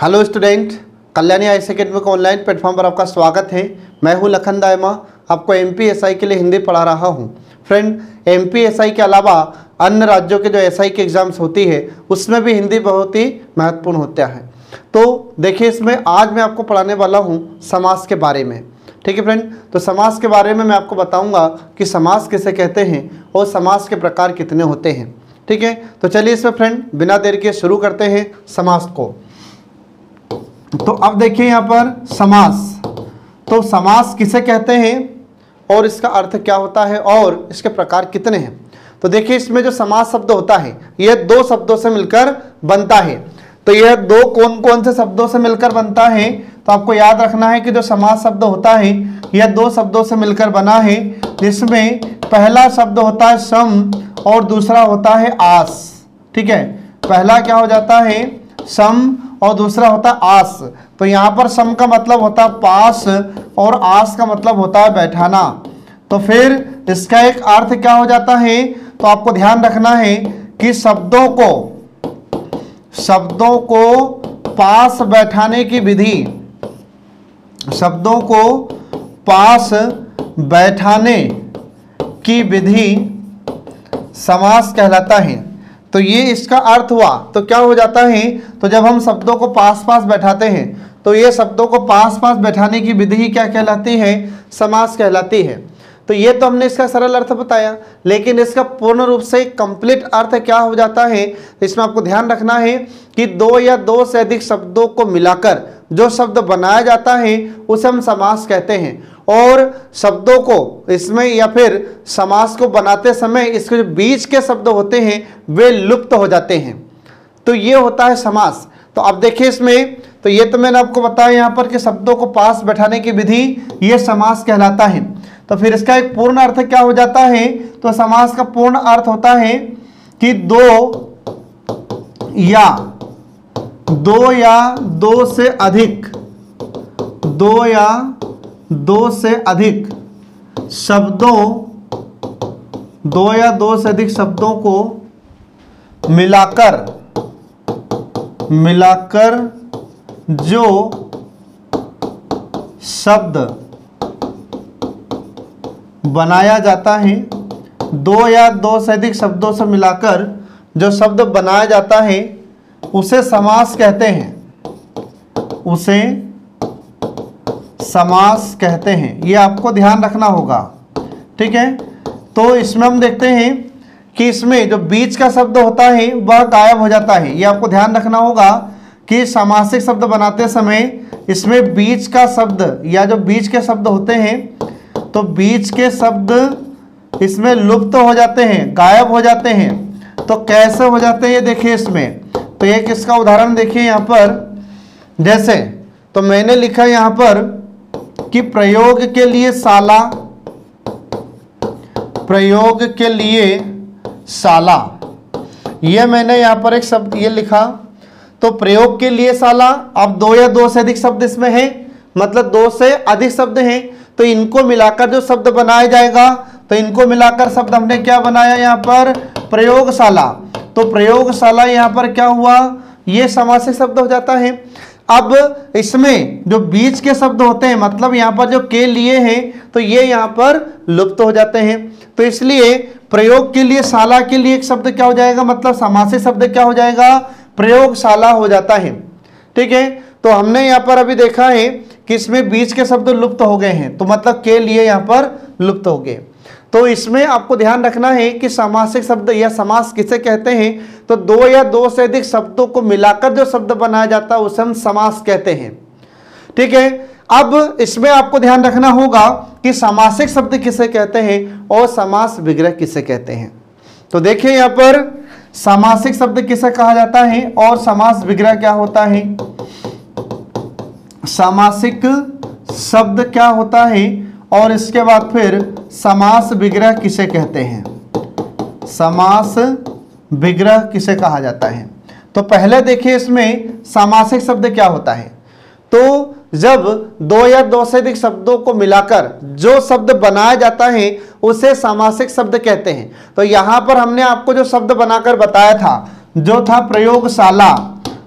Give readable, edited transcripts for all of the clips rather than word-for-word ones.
Hello student, Kalyani IAS academy के online platform पर आपका स्वागत है। मैं हूं लखन दायमा, आपको एमपीएसआई के लिए हिंदी पढ़ा रहा हूं। फ्रेंड, एमपीएसआई के अलावा अन्य राज्यों के जो एसआई की एग्जाम्स होती है उसमें भी हिंदी बहुत ही महत्वपूर्ण होता है। तो देखिए, इसमें आज मैं आपको पढ़ाने वाला हूँ समास के बारे में। ठीक है फ्रेंड, तो समास के बारे में मैं आपको बताऊँगा कि समास किसे कहते हैं और समास के प्रकार कितने होते हैं। ठीक है, तो चलिए इसमें फ्रेंड बिना देर के शुरू करते हैं समास को। तो अब देखिए यहाँ पर समास, तो समास किसे कहते हैं और इसका अर्थ क्या होता है और इसके प्रकार कितने हैं। तो देखिए, इसमें जो समास शब्द होता है यह दो शब्दों से मिलकर बनता है। तो यह दो कौन कौन से शब्दों से मिलकर बनता है, तो आपको याद रखना है कि जो समास शब्द होता है यह दो शब्दों से मिलकर बना है, जिसमें पहला शब्द होता है सम और दूसरा होता है आस। ठीक है, पहला क्या हो जाता है सम और दूसरा होता है आस। तो यहाँ पर सम का मतलब होता है पास और आस का मतलब होता है बैठाना। तो फिर इसका एक अर्थ क्या हो जाता है, तो आपको ध्यान रखना है कि शब्दों को पास बैठाने की विधि, शब्दों को पास बैठाने की विधि समास कहलाता है। तो ये इसका अर्थ हुआ। तो क्या हो जाता है, तो जब हम शब्दों को पास पास बैठाते हैं तो ये शब्दों को पास पास बैठाने की विधि क्या कहलाती है, समास कहलाती है। तो ये तो हमने इसका सरल अर्थ बताया, लेकिन इसका पूर्ण रूप से कंप्लीट अर्थ क्या हो जाता है, इसमें आपको ध्यान रखना है कि दो या दो से अधिक शब्दों को मिलाकर जो शब्द बनाया जाता है उसे हम समास कहते हैं। और शब्दों को इसमें या फिर समास को बनाते समय इसके जो बीच के शब्द होते हैं वे लुप्त हो जाते हैं। तो ये होता है समास। तो अब देखिए इसमें, तो ये तो मैंने आपको बताया यहाँ पर कि शब्दों को पास बैठाने की विधि ये समास कहलाता है। तो फिर इसका एक पूर्ण अर्थ क्या हो जाता है, तो समास का पूर्ण अर्थ होता है कि दो या दो से अधिक शब्दों को मिलाकर जो शब्द बनाया जाता है, दो या दो से अधिक शब्दों से मिलाकर जो शब्द बनाया जाता है उसे समास कहते हैं, उसे समास कहते हैं। ये आपको ध्यान रखना होगा। ठीक है, तो इसमें हम देखते हैं कि इसमें जो बीच का शब्द होता है वह गायब हो जाता है। ये आपको ध्यान रखना होगा कि समासिक शब्द बनाते समय इसमें बीच का शब्द या जो बीच के शब्द होते हैं तो बीच के शब्द इसमें लुप्त हो जाते हैं, गायब हो जाते हैं। तो कैसे हो जाते हैं ये देखिए इसमें। तो एक इसका उदाहरण देखिए यहाँ पर, जैसे तो मैंने लिखा यहाँ पर कि प्रयोग के लिए शाला, ये मैंने यहाँ पर एक शब्द ये लिखा। तो प्रयोग के लिए शाला, अब दो या दो से अधिक शब्द इसमें है, मतलब दो से अधिक शब्द हैं, तो इनको मिलाकर जो शब्द बनाया जाएगा, तो इनको मिलाकर शब्द हमने क्या बनाया यहाँ पर, प्रयोगशाला। तो प्रयोगशाला यहाँ पर क्या हुआ, ये समासिक शब्द हो जाता है। अब इसमें जो बीच के शब्द होते हैं, मतलब यहाँ पर जो के लिए हैं, तो ये यहाँ पर लुप्त हो जाते हैं। तो इसलिए प्रयोग के लिए शाला के लिए एक शब्द क्या हो जाएगा, मतलब समासिक शब्द क्या हो जाएगा, प्रयोगशाला हो जाता है। ठीक है, तो हमने यहाँ पर अभी देखा है कि इसमें बीच के शब्द लुप्त हो गए हैं, तो मतलब के लिए यहाँ पर लुप्त हो गए। तो इसमें आपको ध्यान रखना है कि समासिक शब्द या समास किसे कहते हैं, तो दो या दो से अधिक शब्दों को मिलाकर जो शब्द बनाया जाता है उसे हम समास कहते हैं। ठीक है, अब इसमें आपको ध्यान रखना होगा कि समासिक शब्द किसे कहते हैं और समास विग्रह किसे कहते हैं। तो देखिए यहाँ पर समासिक शब्द किसे कहा जाता है और समास विग्रह क्या होता है। सामासिक शब्द क्या होता है और इसके बाद फिर समास विग्रह किसे कहते हैं, समास विग्रह किसे कहा जाता है। तो पहले देखिए इसमें सामासिक शब्द क्या होता है। तो जब दो या दो से अधिक शब्दों को मिलाकर जो शब्द बनाया जाता है उसे सामासिक शब्द कहते हैं। तो यहां पर हमने आपको जो शब्द बनाकर बताया था जो था प्रयोगशाला,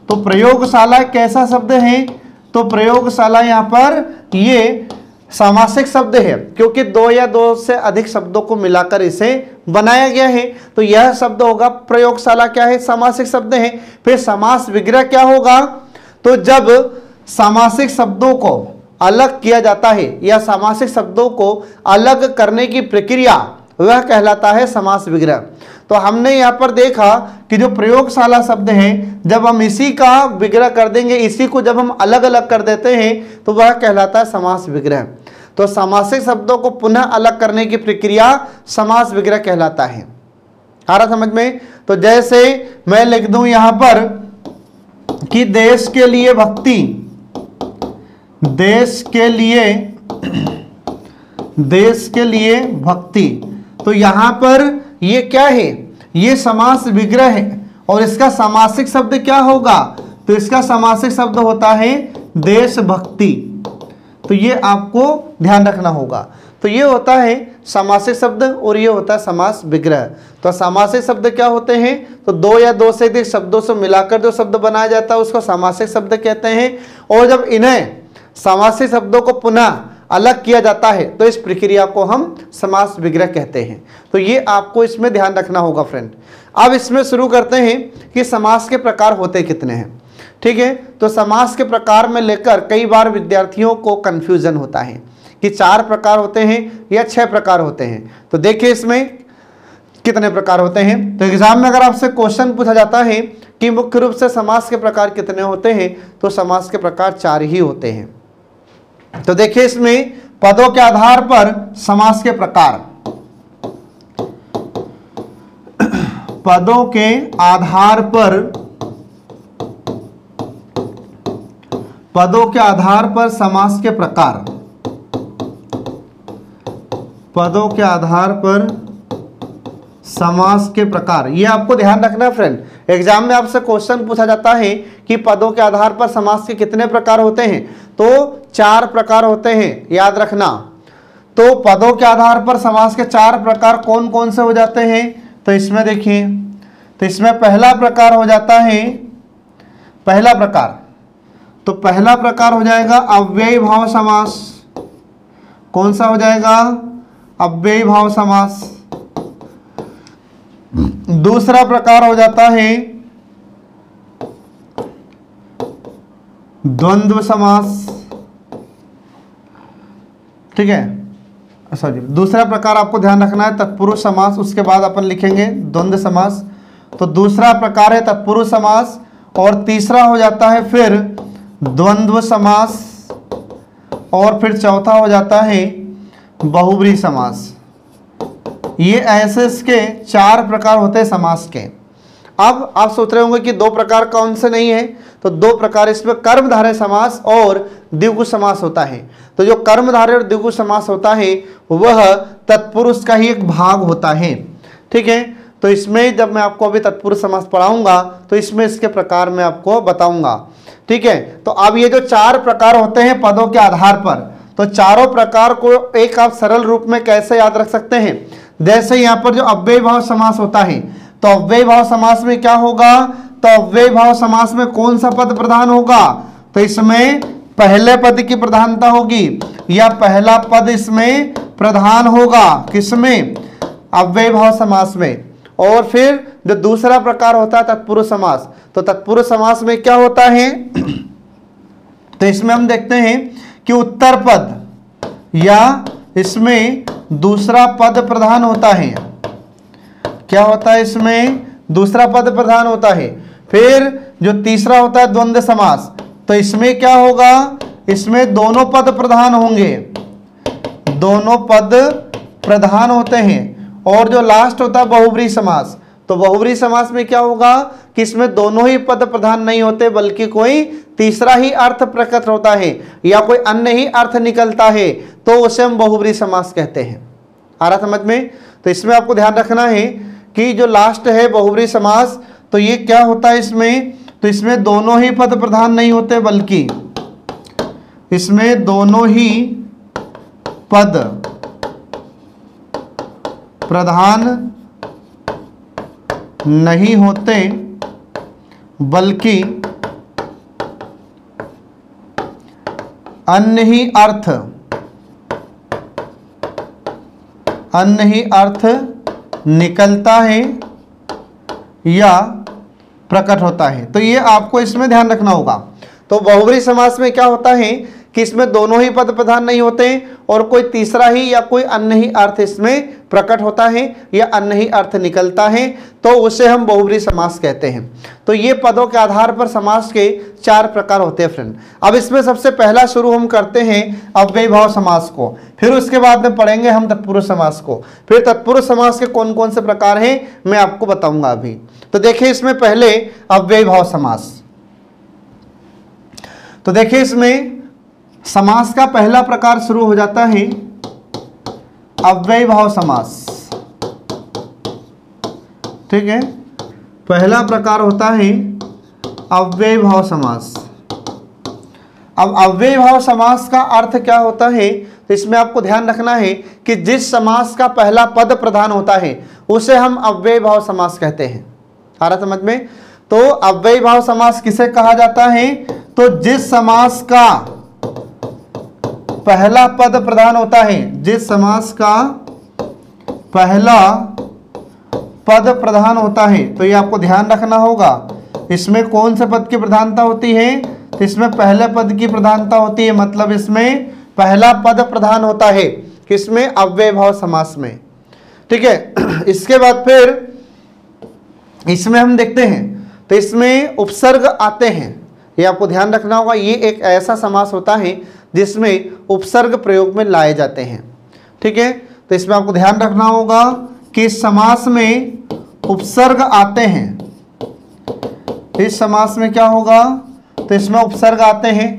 तो प्रयोगशाला कैसा शब्द है? तो प्रयोगशाला यहाँ पर ये सामासिक शब्द है, क्योंकि दो या दो से अधिक शब्दों को मिलाकर इसे बनाया गया है। तो यह शब्द होगा प्रयोगशाला, क्या है? सामासिक शब्द है। फिर समास विग्रह क्या होगा? तो जब सामासिक शब्दों को अलग किया जाता है या सामासिक शब्दों को अलग करने की प्रक्रिया, वह कहलाता है समास विग्रह। तो हमने यहाँ पर देखा कि जो प्रयोगशाला शब्द है, जब हम इसी का विग्रह कर देंगे, इसी को जब हम अलग अलग कर देते हैं, तो वह कहलाता है समास विग्रह। तो सामासिक शब्दों को पुनः अलग करने की प्रक्रिया समास विग्रह कहलाता है। आ रहा समझ में? तो जैसे मैं लिख दूं यहाँ पर कि देश के लिए भक्ति, देश के लिए भक्ति, तो यहां पर ये क्या है? ये समास विग्रह है। और इसका सामासिक शब्द क्या होगा? तो इसका सामासिक शब्द होता है देशभक्ति। तो ये आपको ध्यान रखना होगा। तो ये होता है सामासिक शब्द और ये होता है समास विग्रह। तो सामासिक शब्द क्या होते हैं? तो दो या दो से अधिक शब्दों से मिलाकर जो शब्द बनाया जाता है उसको सामासिक शब्द कहते हैं। और जब इन्हें सामासिक शब्दों को पुनः अलग किया जाता है तो इस प्रक्रिया को हम समास विग्रह कहते हैं। तो ये आपको इसमें ध्यान रखना होगा फ्रेंड। अब इसमें शुरू करते हैं कि समास के प्रकार होते कितने हैं। ठीक है, तो समास के प्रकार में लेकर कई बार विद्यार्थियों को कंफ्यूजन होता है कि 4 प्रकार होते हैं या 6 प्रकार होते हैं। तो देखिए इसमें कितने प्रकार होते हैं। तो एग्जाम में अगर आपसे क्वेश्चन पूछा जाता है कि मुख्य रूप से समास के प्रकार कितने होते हैं, तो समास के प्रकार 4 ही होते हैं। तो देखिए इसमें पदों के आधार पर समास के प्रकार, पदों के आधार पर, पदों के आधार पर समास के प्रकार, पदों के आधार पर समास के प्रकार, ये आपको ध्यान रखना फ्रेंड। एग्जाम में आपसे क्वेश्चन पूछा जाता है कि पदों के आधार पर समास के कितने प्रकार होते हैं, तो 4 प्रकार होते हैं, याद रखना। तो पदों के आधार पर समास के 4 प्रकार कौन कौन से हो जाते हैं? तो इसमें देखिए, तो इसमें पहला प्रकार हो जाता है, पहला प्रकार, तो पहला प्रकार हो जाएगा अव्ययी भाव समास। कौन सा हो जाएगा? अव्ययी भाव समास। दूसरा प्रकार हो जाता है द्वंद्व समास। ठीक है, सॉरी, दूसरा प्रकार आपको ध्यान रखना है तत्पुरुष समास, उसके बाद अपन लिखेंगे द्वंद्व समास। तो दूसरा प्रकार है तत्पुरुष समास और तीसरा हो जाता है फिर द्वंद्व समास और फिर चौथा हो जाता है बहुब्रीहि समास। ये ऐसे इसके 4 प्रकार होते हैं समास के। अब आप सोच रहे होंगे कि 2 प्रकार कौन से नहीं है, तो 2 प्रकार इसमें कर्मधारय समास और द्विगु समास होता है। तो जो कर्मधारय और द्विगु समास होता है वह तत्पुरुष का ही एक भाग होता है। ठीक है, तो इसमें जब मैं आपको अभी तत्पुरुष समास पढ़ाऊंगा तो इसमें इसके प्रकार मैं आपको बताऊंगा। ठीक है, तो अब ये जो 4 प्रकार होते हैं पदों के आधार पर, तो चारों प्रकार को एक आप सरल रूप में कैसे याद रख सकते हैं? जैसे यहाँ पर जो अव्ययी भाव समास होता है, तो अव्ययी भाव समास में क्या होगा? तो अव्ययी भाव समास में कौन सा पद प्रधान होगा? तो इसमें पहले पद की प्रधानता होगी या पहला पद इसमें प्रधान होगा। किसमें? अव्ययी भाव समास में। और फिर जो दूसरा प्रकार होता है तत्पुरुष समास, तो तत्पुरुष समास में क्या होता है? तो इसमें हम देखते हैं कि उत्तर पद या इसमें दूसरा पद प्रधान होता है। क्या होता है? इसमें दूसरा पद प्रधान होता है। फिर जो तीसरा होता है द्वंद्व समास, तो इसमें क्या होगा? इसमें दोनों पद प्रधान होंगे, दोनों पद प्रधान होते हैं। और जो लास्ट होता है बहुब्रीहि समास, तो बहुब्रीहि समास में क्या होगा कि इसमें दोनों ही पद प्रधान नहीं होते बल्कि कोई तीसरा ही अर्थ प्रकट होता है या कोई अन्य ही अर्थ निकलता है, तो उसे हम बहुब्रीहि समास कहते हैं। आ रहा समझ में? तो इसमें आपको ध्यान रखना है कि जो लास्ट है बहुब्रीहि समास, तो ये क्या होता है इसमें? तो इसमें दोनों ही पद प्रधान नहीं होते बल्कि इसमें दोनों ही पद प्रधान नहीं होते बल्कि अन्य ही अर्थ निकलता है या प्रकट होता है। तो ये आपको इसमें ध्यान रखना होगा। तो बहुब्री समास में क्या होता है कि इसमें दोनों ही पद प्रधान नहीं होते और कोई तीसरा ही या कोई अन्य ही अर्थ इसमें प्रकट होता है या अन्य ही अर्थ निकलता है, तो उसे हम बहुब्री समास कहते हैं। तो ये पदों के आधार पर समास के 4 प्रकार होते हैं फ्रेंड। अब इसमें सबसे पहला शुरू हम करते हैं अव्ययी भाव समास को, फिर उसके बाद में पढ़ेंगे हम तत्पुरुष समास को, फिर तत्पुरुष समास के कौन कौन से प्रकार हैं मैं आपको बताऊंगा अभी। तो देखिए इसमें पहले अव्ययी भाव समास। तो देखिए इसमें समास का पहला प्रकार शुरू हो जाता है अव्ययी भाव समास। ठीक है, पहला प्रकार होता है अव्ययी भाव समास। अब अव्ययी भाव समास का अर्थ क्या होता है, तो इसमें आपको ध्यान रखना है कि जिस समास का पहला पद प्रधान होता है उसे हम अव्ययी भाव समास कहते हैं। आ रहा समझ में? तो अव्ययी भाव समास किसे कहा जाता है, तो जिस समास का पहला पद प्रधान होता है, जिस समास का पहला पद प्रधान होता है, तो ये आपको ध्यान रखना होगा। इसमें कौन से पद की प्रधानता होती है, तो इसमें पहले पद की प्रधानता होती है, मतलब इसमें पहला पद प्रधान होता है किसमें, अव्ययी भाव समास में। ठीक है, इसके बाद फिर इसमें हम देखते हैं तो इसमें उपसर्ग आते हैं, ये आपको ध्यान रखना होगा। ये एक ऐसा समास होता है जिसमें उपसर्ग प्रयोग में लाए जाते हैं। ठीक है, तो इसमें आपको ध्यान रखना होगा कि इस समास में उपसर्ग आते हैं। इस समास में क्या होगा, तो इसमें उपसर्ग आते हैं।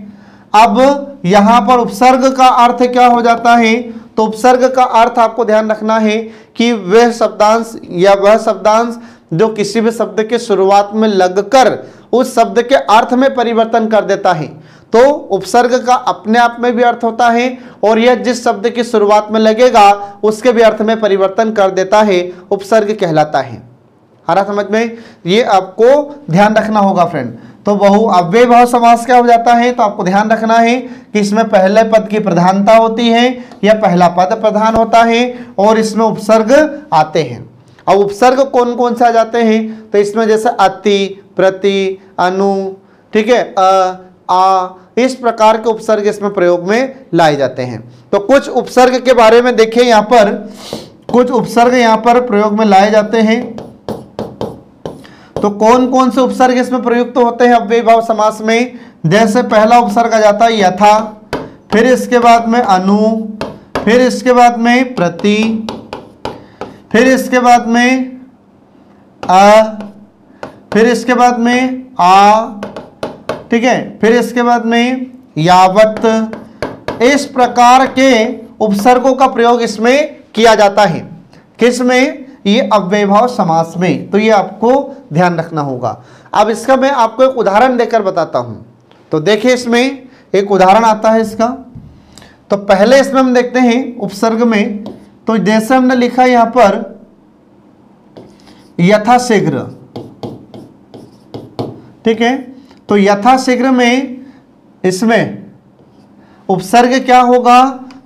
अब यहां पर उपसर्ग का अर्थ क्या हो जाता है, तो उपसर्ग का अर्थ आपको ध्यान रखना है कि वह शब्दांश या वह शब्दांश जो किसी भी शब्द के शुरुआत में लगकर उस शब्द के अर्थ में परिवर्तन कर देता है। तो उपसर्ग का अपने आप में भी अर्थ होता है और यह जिस शब्द की शुरुआत में लगेगा उसके भी अर्थ में परिवर्तन कर देता है, उपसर्ग कहलाता है। आ रहा समझ में? ये आपको ध्यान रखना होगा फ्रेंड। तो बहु अव्ययी भाव समास क्या हो जाता है, तो आपको ध्यान रखना है कि इसमें पहले पद की प्रधानता होती है या पहला पद प्रधान होता है और इसमें उपसर्ग आते हैं। अब उपसर्ग कौन कौन से आ जाते हैं, तो इसमें जैसे अति, प्रति, अनु, ठीक है, आ, इस प्रकार के उपसर्ग इसमें प्रयोग में लाए जाते हैं। तो कुछ उपसर्ग के बारे में देखिए, यहाँ पर कुछ उपसर्ग यहाँ पर प्रयोग में लाए जाते हैं। तो कौन कौन से उपसर्ग इसमें प्रयुक्त होते हैं अव्ययी भाव समास में, जैसे पहला उपसर्ग आ जाता है यथा, फिर इसके बाद में अनु, फिर इसके बाद में प्रति, फिर इसके बाद में आ, फिर इसके बाद में आ, ठीक है, फिर इसके बाद में यावत। इस प्रकार के उपसर्गों का प्रयोग इसमें किया जाता है। किसमें, ये अव्ययी भाव समास में। तो ये आपको ध्यान रखना होगा। अब इसका मैं आपको एक उदाहरण देकर बताता हूं। तो देखिए इसमें एक उदाहरण आता है इसका। तो पहले इसमें हम देखते हैं उपसर्ग में, तो जैसे हमने लिखा यहां पर यथाशीघ्र, ठीक है, तो यथाशीघ्र में इसमें उपसर्ग क्या होगा,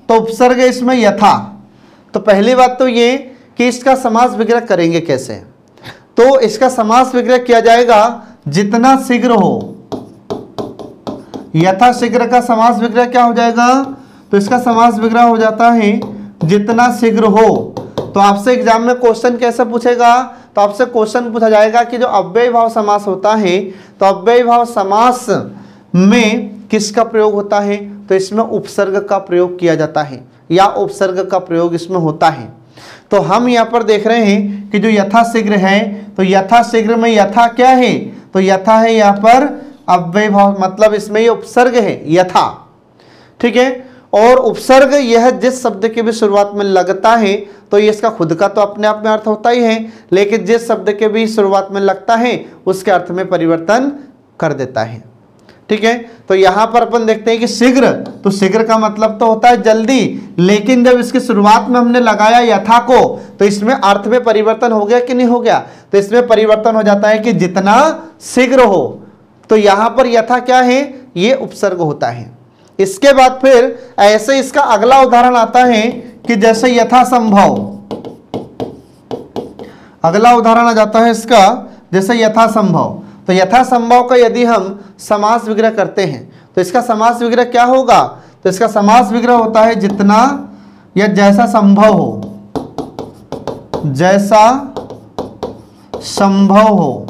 तो उपसर्ग इसमें यथा। तो पहली बात तो ये कि इसका समास विग्रह करेंगे कैसे, तो इसका समास विग्रह किया जाएगा जितना शीघ्र हो। यथाशीघ्र का समास विग्रह क्या हो जाएगा, तो इसका समास विग्रह हो जाता है जितना शीघ्र हो। तो आपसे एग्जाम में क्वेश्चन कैसे पूछेगा, तो आपसे क्वेश्चन पूछा जाएगा कि जो अव्ययी भाव समास होता है, तो अव्ययी भाव समास में किसका प्रयोग होता है, तो इसमें उपसर्ग का प्रयोग किया जाता है या उपसर्ग का प्रयोग इसमें होता है। तो हम यहाँ पर देख रहे हैं कि जो यथाशीघ्र है, तो यथाशीघ्र में यथा क्या है, तो यथा है यहाँ पर अव्ययी भाव, मतलब इसमें ये उपसर्ग है यथा। ठीक है, और उपसर्ग यह जिस शब्द के भी शुरुआत में लगता है, तो ये इसका खुद का तो अपने आप में अर्थ होता ही है, लेकिन जिस शब्द के भी शुरुआत में लगता है उसके अर्थ में परिवर्तन कर देता है। ठीक है, तो यहां पर अपन देखते हैं कि शीघ्र, तो शीघ्र का मतलब तो होता है जल्दी, लेकिन जब इसकी शुरुआत में हमने लगाया यथा को, तो इसमें अर्थ में परिवर्तन हो गया कि नहीं हो गया, तो इसमें परिवर्तन हो जाता है कि जितना शीघ्र हो। तो यहां पर यथा क्या है, ये उपसर्ग होता है। इसके बाद फिर ऐसे इसका अगला उदाहरण आता है कि जैसे यथासंभव, अगला उदाहरण आ जाता है इसका जैसे यथासंभव। तो यथासंभव का यदि हम समास विग्रह करते हैं तो इसका समास विग्रह क्या होगा? तो इसका समास विग्रह होता है जितना या जैसा संभव हो, जैसा संभव हो।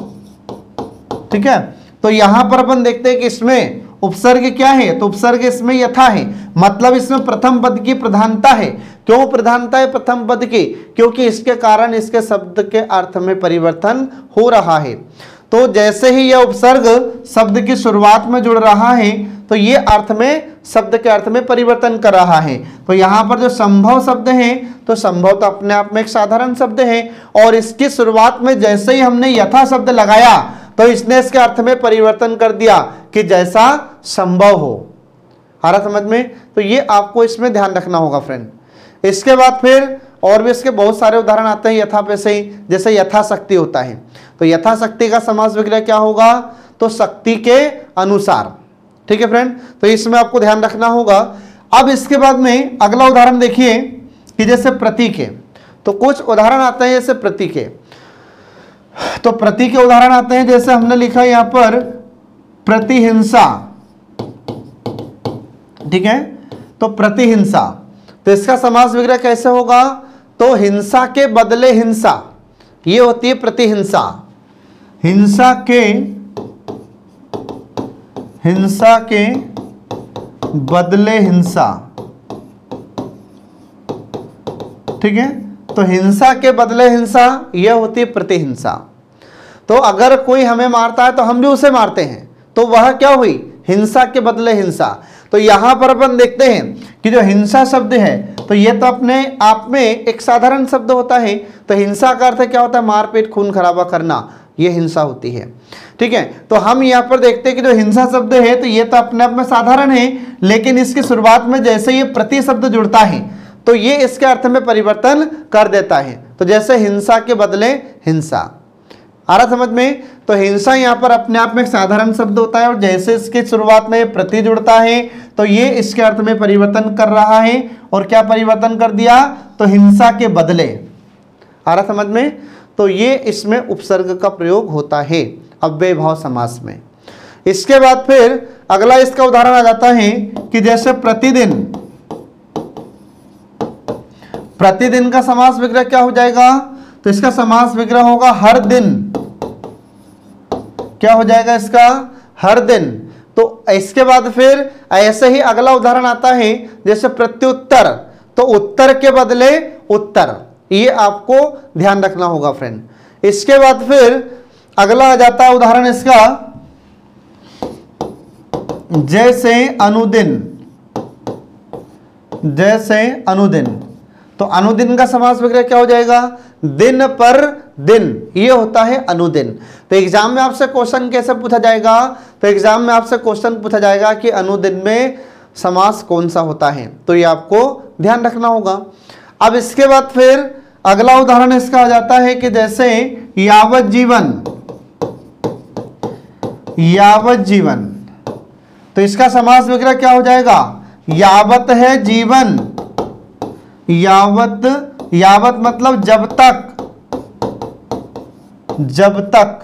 ठीक है, तो यहां पर अपन देखते हैं कि इसमें उपसर्ग क्या है? तो उपसर्ग इसमें यथा है, मतलब इसमें प्रथम पद की प्रधानता है। क्यों प्रधानता है प्रथम पद की? क्योंकि इसके कारण इसके शब्द के अर्थ में परिवर्तन हो रहा है। तो जैसे ही यह उपसर्ग शब्द की शुरुआत में जुड़ रहा है तो ये अर्थ में, शब्द के अर्थ में परिवर्तन कर रहा है। तो यहाँ पर जो संभव शब्द है, तो संभव तो अपने आप में एक साधारण शब्द है, और इसकी शुरुआत में जैसे ही हमने यथा शब्द लगाया तो इसने इसके अर्थ में परिवर्तन कर दिया कि जैसा संभव हो। आ रहा समझ में? तो ये आपको इसमें ध्यान रखना होगा फ्रेंड। इसके बाद फिर और भी इसके बहुत सारे उदाहरण आते हैं यथा पे से ही, जैसे यथाशक्ति होता है। तो यथाशक्ति का समास विग्रह क्या होगा? तो शक्ति के अनुसार। ठीक है फ्रेंड, तो इसमें आपको ध्यान रखना होगा। अब इसके बाद में अगला उदाहरण देखिए कि जैसे प्रतीक है। तो कुछ उदाहरण आते हैं जैसे प्रतीक है, तो प्रतीक के उदाहरण आते हैं जैसे हमने लिखा यहां पर प्रतिहिंसा। ठीक है, तो प्रतिहिंसा, तो इसका समास विग्रह कैसे होगा? तो हिंसा के बदले हिंसा, ये होती है प्रतिहिंसा। हिंसा के बदले हिंसा। ठीक है, तो हिंसा के बदले हिंसा यह होती है प्रतिहिंसा। तो अगर कोई हमें मारता है तो हम भी उसे मारते हैं, तो वह क्या हुई? हिंसा के बदले हिंसा। तो यहां पर अपन देखते हैं कि जो हिंसा शब्द है तो ये तो अपने आप में एक साधारण शब्द होता है। तो हिंसा का अर्थ क्या होता है? मारपीट, खून खराबा करना, ये हिंसा होती है। ठीक है, तो हम यहाँ पर देखते हैं कि जो हिंसा शब्द है तो ये तो अपने आप में साधारण है, लेकिन इसकी शुरुआत में जैसे ये प्रति शब्द जुड़ता है तो ये इसके अर्थ में परिवर्तन कर देता है। तो जैसे हिंसा के बदले हिंसा। आ रहा समझ में? तो हिंसा यहाँ पर अपने आप में एक साधारण शब्द होता है, और जैसे इसकी शुरुआत में प्रति जुड़ता है तो ये इसके अर्थ में परिवर्तन कर रहा है। और क्या परिवर्तन कर दिया? तो हिंसा के बदले। आ रहा समझ में? तो ये इसमें उपसर्ग का प्रयोग होता है अव्यय भाव समास में। इसके बाद फिर अगला इसका उदाहरण आ जाता है कि जैसे प्रतिदिन। प्रतिदिन का समास विग्रह क्या हो जाएगा? तो इसका समास विग्रह होगा हर दिन। क्या हो जाएगा इसका? हर दिन। तो इसके बाद फिर ऐसे ही अगला उदाहरण आता है जैसे प्रत्युत्तर। तो उत्तर के बदले उत्तर, ये आपको ध्यान रखना होगा फ्रेंड। इसके बाद फिर अगला आ जाता है उदाहरण इसका जैसे अनुदिन। जैसे अनुदिन, तो अनुदिन का समास विग्रह क्या हो जाएगा? दिन पर दिन, ये होता है अनुदिन। तो एग्जाम में आपसे क्वेश्चन कैसे पूछा जाएगा? तो एग्जाम में आपसे क्वेश्चन पूछा जाएगा कि अनुदिन में समास कौन सा होता है, तो ये आपको ध्यान रखना होगा। अब इसके बाद फिर अगला उदाहरण इसका आ जाता है कि जैसे यावत जीवन। यावत जीवन, तो इसका समास विग्रह क्या हो जाएगा? यावत है जीवन। यावत, यावत मतलब जब तक। जब तक,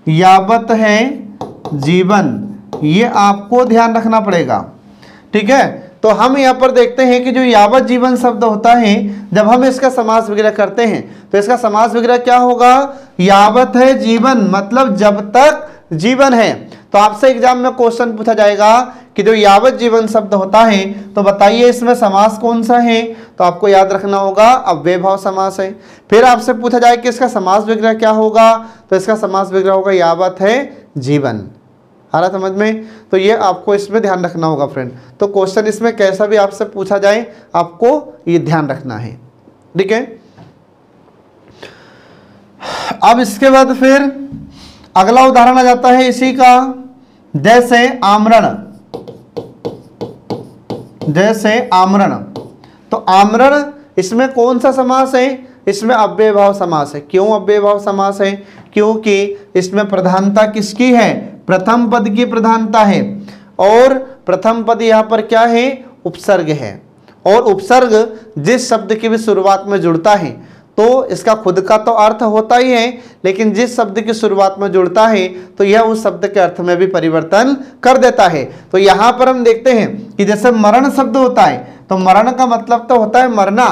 यावत है जीवन, ये आपको ध्यान रखना पड़ेगा। ठीक है, तो हम यहां पर देखते हैं कि जो यावत जीवन शब्द होता है, जब हम इसका समास विग्रह करते हैं तो इसका समास विग्रह क्या होगा? यावत है जीवन, मतलब जब तक जीवन है। तो आपसे एग्जाम में क्वेश्चन पूछा जाएगा कि जो यावत जीवन शब्द होता है तो बताइए इसमें समास कौन सा है? तो आपको याद रखना होगा अव्यय भाव समास है। फिर आपसे पूछा जाए कि इसका समास विग्रह क्या होगा? तो इसका समास विग्रह होगा यावत है जीवन। आ रहा समझ में? तो ये आपको इसमें ध्यान रखना होगा फ्रेंड। तो क्वेश्चन इसमें कैसा भी आपसे पूछा जाए आपको ये ध्यान रखना है। ठीक है, अब इसके बाद फिर अगला उदाहरण आ जाता है इसी का जैसे आमरण। जैसे आमरण, तो आमरण इसमें कौन सा समास है? इसमें अव्यय भाव समास है। क्यों अव्यय भाव समास है? क्योंकि इसमें प्रधानता किसकी है? प्रथम पद की प्रधानता है। और प्रथम पद यहाँ पर क्या है, उपसर्ग है, और उपसर्ग जिस शब्द की भी शुरुआत में जुड़ता है तो इसका खुद का तो अर्थ होता ही है, लेकिन जिस शब्द की शुरुआत में जुड़ता है तो यह उस शब्द के अर्थ में भी परिवर्तन कर देता है। तो यहाँ पर हम देखते हैं कि जैसे मरण शब्द होता है तो मरण का मतलब तो होता है मरना,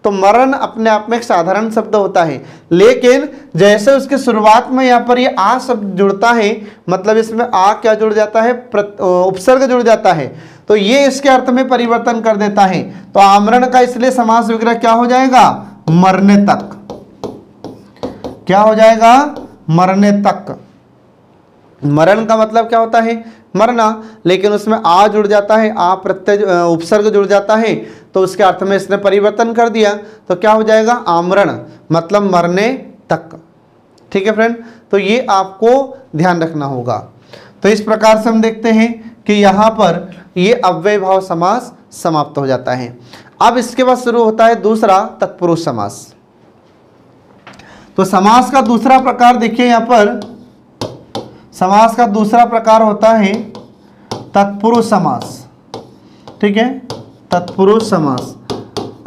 तो मरण अपने आप में एक साधारण शब्द होता है, लेकिन जैसे उसकी शुरुआत में यहाँ पर ये आ शब्द जुड़ता है, मतलब इसमें आ क्या जुड़ जाता है, उपसर्ग जुड़ जाता है, तो ये इसके अर्थ में परिवर्तन कर देता है। तो आमरण का इसलिए समास विग्रह क्या हो जाएगा, मरने तक। क्या हो जाएगा, मरने तक। मरण का मतलब क्या होता है, मरना, लेकिन उसमें आ जुड़ जाता है, आ प्रत्यय उपसर्ग जुड़ जाता है, तो उसके अर्थ में इसने परिवर्तन कर दिया, तो क्या हो जाएगा, आमरण, मतलब मरने तक। ठीक है फ्रेंड, तो ये आपको ध्यान रखना होगा। तो इस प्रकार से हम देखते हैं कि यहाँ पर ये अव्यय भाव समास समाप्त हो जाता है। अब इसके बाद शुरू होता है दूसरा तत्पुरुष समास। तो समास का दूसरा प्रकार देखिए, यहाँ पर समास का दूसरा प्रकार होता है तत्पुरुष समास। ठीक है, तत्पुरुष समास।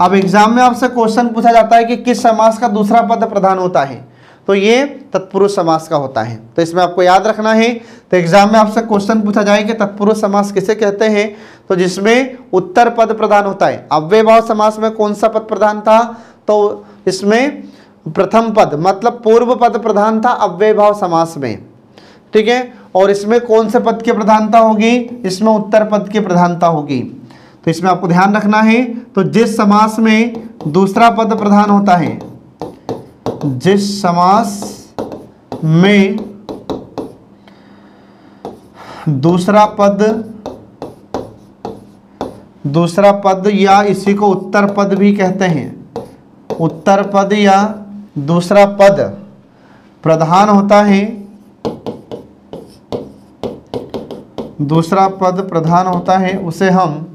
अब एग्जाम में आपसे क्वेश्चन पूछा जाता है कि किस समास का दूसरा पद प्रधान होता है, तो ये तत्पुरुष समास का होता है, तो इसमें आपको याद रखना है। तो एग्जाम में आपसे क्वेश्चन पूछा जाए कि तत्पुरुष समास किसे कहते हैं, तो जिसमें उत्तर पद प्रधान होता है। अव्यय भाव समास में कौन सा पद प्रधान था, तो इसमें प्रथम पद मतलब पूर्व पद प्रधान था अव्यय भाव समास में। ठीक है, और इसमें कौन से पद की प्रधानता होगी, इसमें उत्तर पद की प्रधानता होगी। तो इसमें आपको ध्यान रखना है, तो जिस समास में दूसरा पद प्रधान होता है, जिस समास में दूसरा पद या इसी को उत्तर पद भी कहते हैं, उत्तर पद या दूसरा पद प्रधान होता है, दूसरा पद प्रधान होता है, उसे हम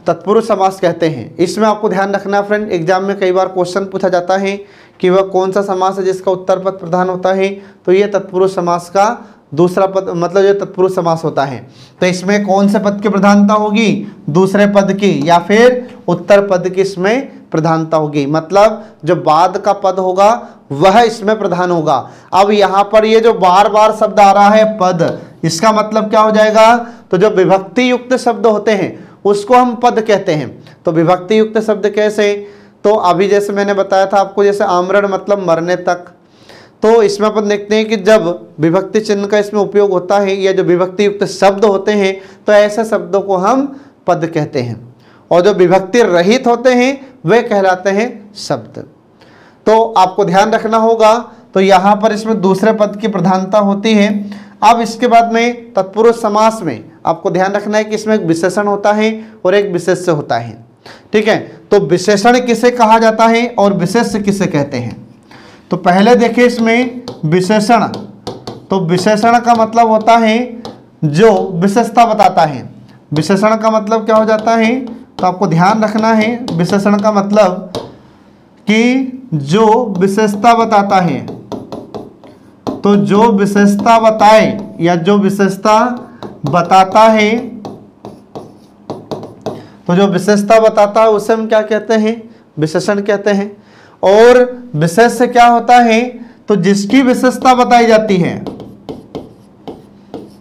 तत्पुरुष समास कहते हैं। इसमें आपको ध्यान रखना फ्रेंड, एग्जाम में कई बार क्वेश्चन पूछा जाता है कि वह कौन सा समास है जिसका उत्तर पद प्रधान होता है, तो ये तत्पुरुष समास का दूसरा पद मतलब ये तत्पुरुष समास होता है। तो इसमें कौन से पद की प्रधानता होगी, दूसरे पद की या फिर उत्तर पद की इसमें प्रधानता होगी, मतलब जो बाद का पद होगा वह इसमें प्रधान होगा। अब यहाँ पर ये जो बार बार शब्द आ रहा है पद, इसका मतलब क्या हो जाएगा, तो जो विभक्ति युक्त शब्द होते हैं उसको हम पद कहते हैं। तो विभक्ति युक्त शब्द कैसे, तो अभी जैसे मैंने बताया था आपको, जैसे आमरण मतलब मरने तक, तो इसमें अपन देखते हैं कि जब विभक्ति चिन्ह का इसमें उपयोग होता है या जो विभक्ति युक्त शब्द होते हैं तो ऐसे शब्दों को हम पद कहते हैं, और जो विभक्ति रहित होते हैं वे कहलाते हैं शब्द। तो आपको ध्यान रखना होगा, तो यहाँ पर इसमें दूसरे पद की प्रधानता होती है। अब इसके बाद में तत्पुरुष समास में आपको ध्यान रखना है कि इसमें एक विशेषण होता है और एक विशेष्य होता है। ठीक है, तो विशेषण किसे कहा जाता है और विशेष्य किसे कहते हैं, तो पहले देखिए इसमें विशेषण, तो विशेषण का मतलब होता है जो विशेषता बताता है। विशेषण का मतलब क्या हो जाता है, तो आपको ध्यान रखना है, विशेषण का मतलब कि जो विशेषता बताता है, तो जो विशेषता बताए या जो विशेषता बताता है, तो जो विशेषता बताता है उसे हम क्या कहते हैं, विशेषण कहते हैं। और विशेष्य क्या होता है, तो जिसकी विशेषता बताई जाती है,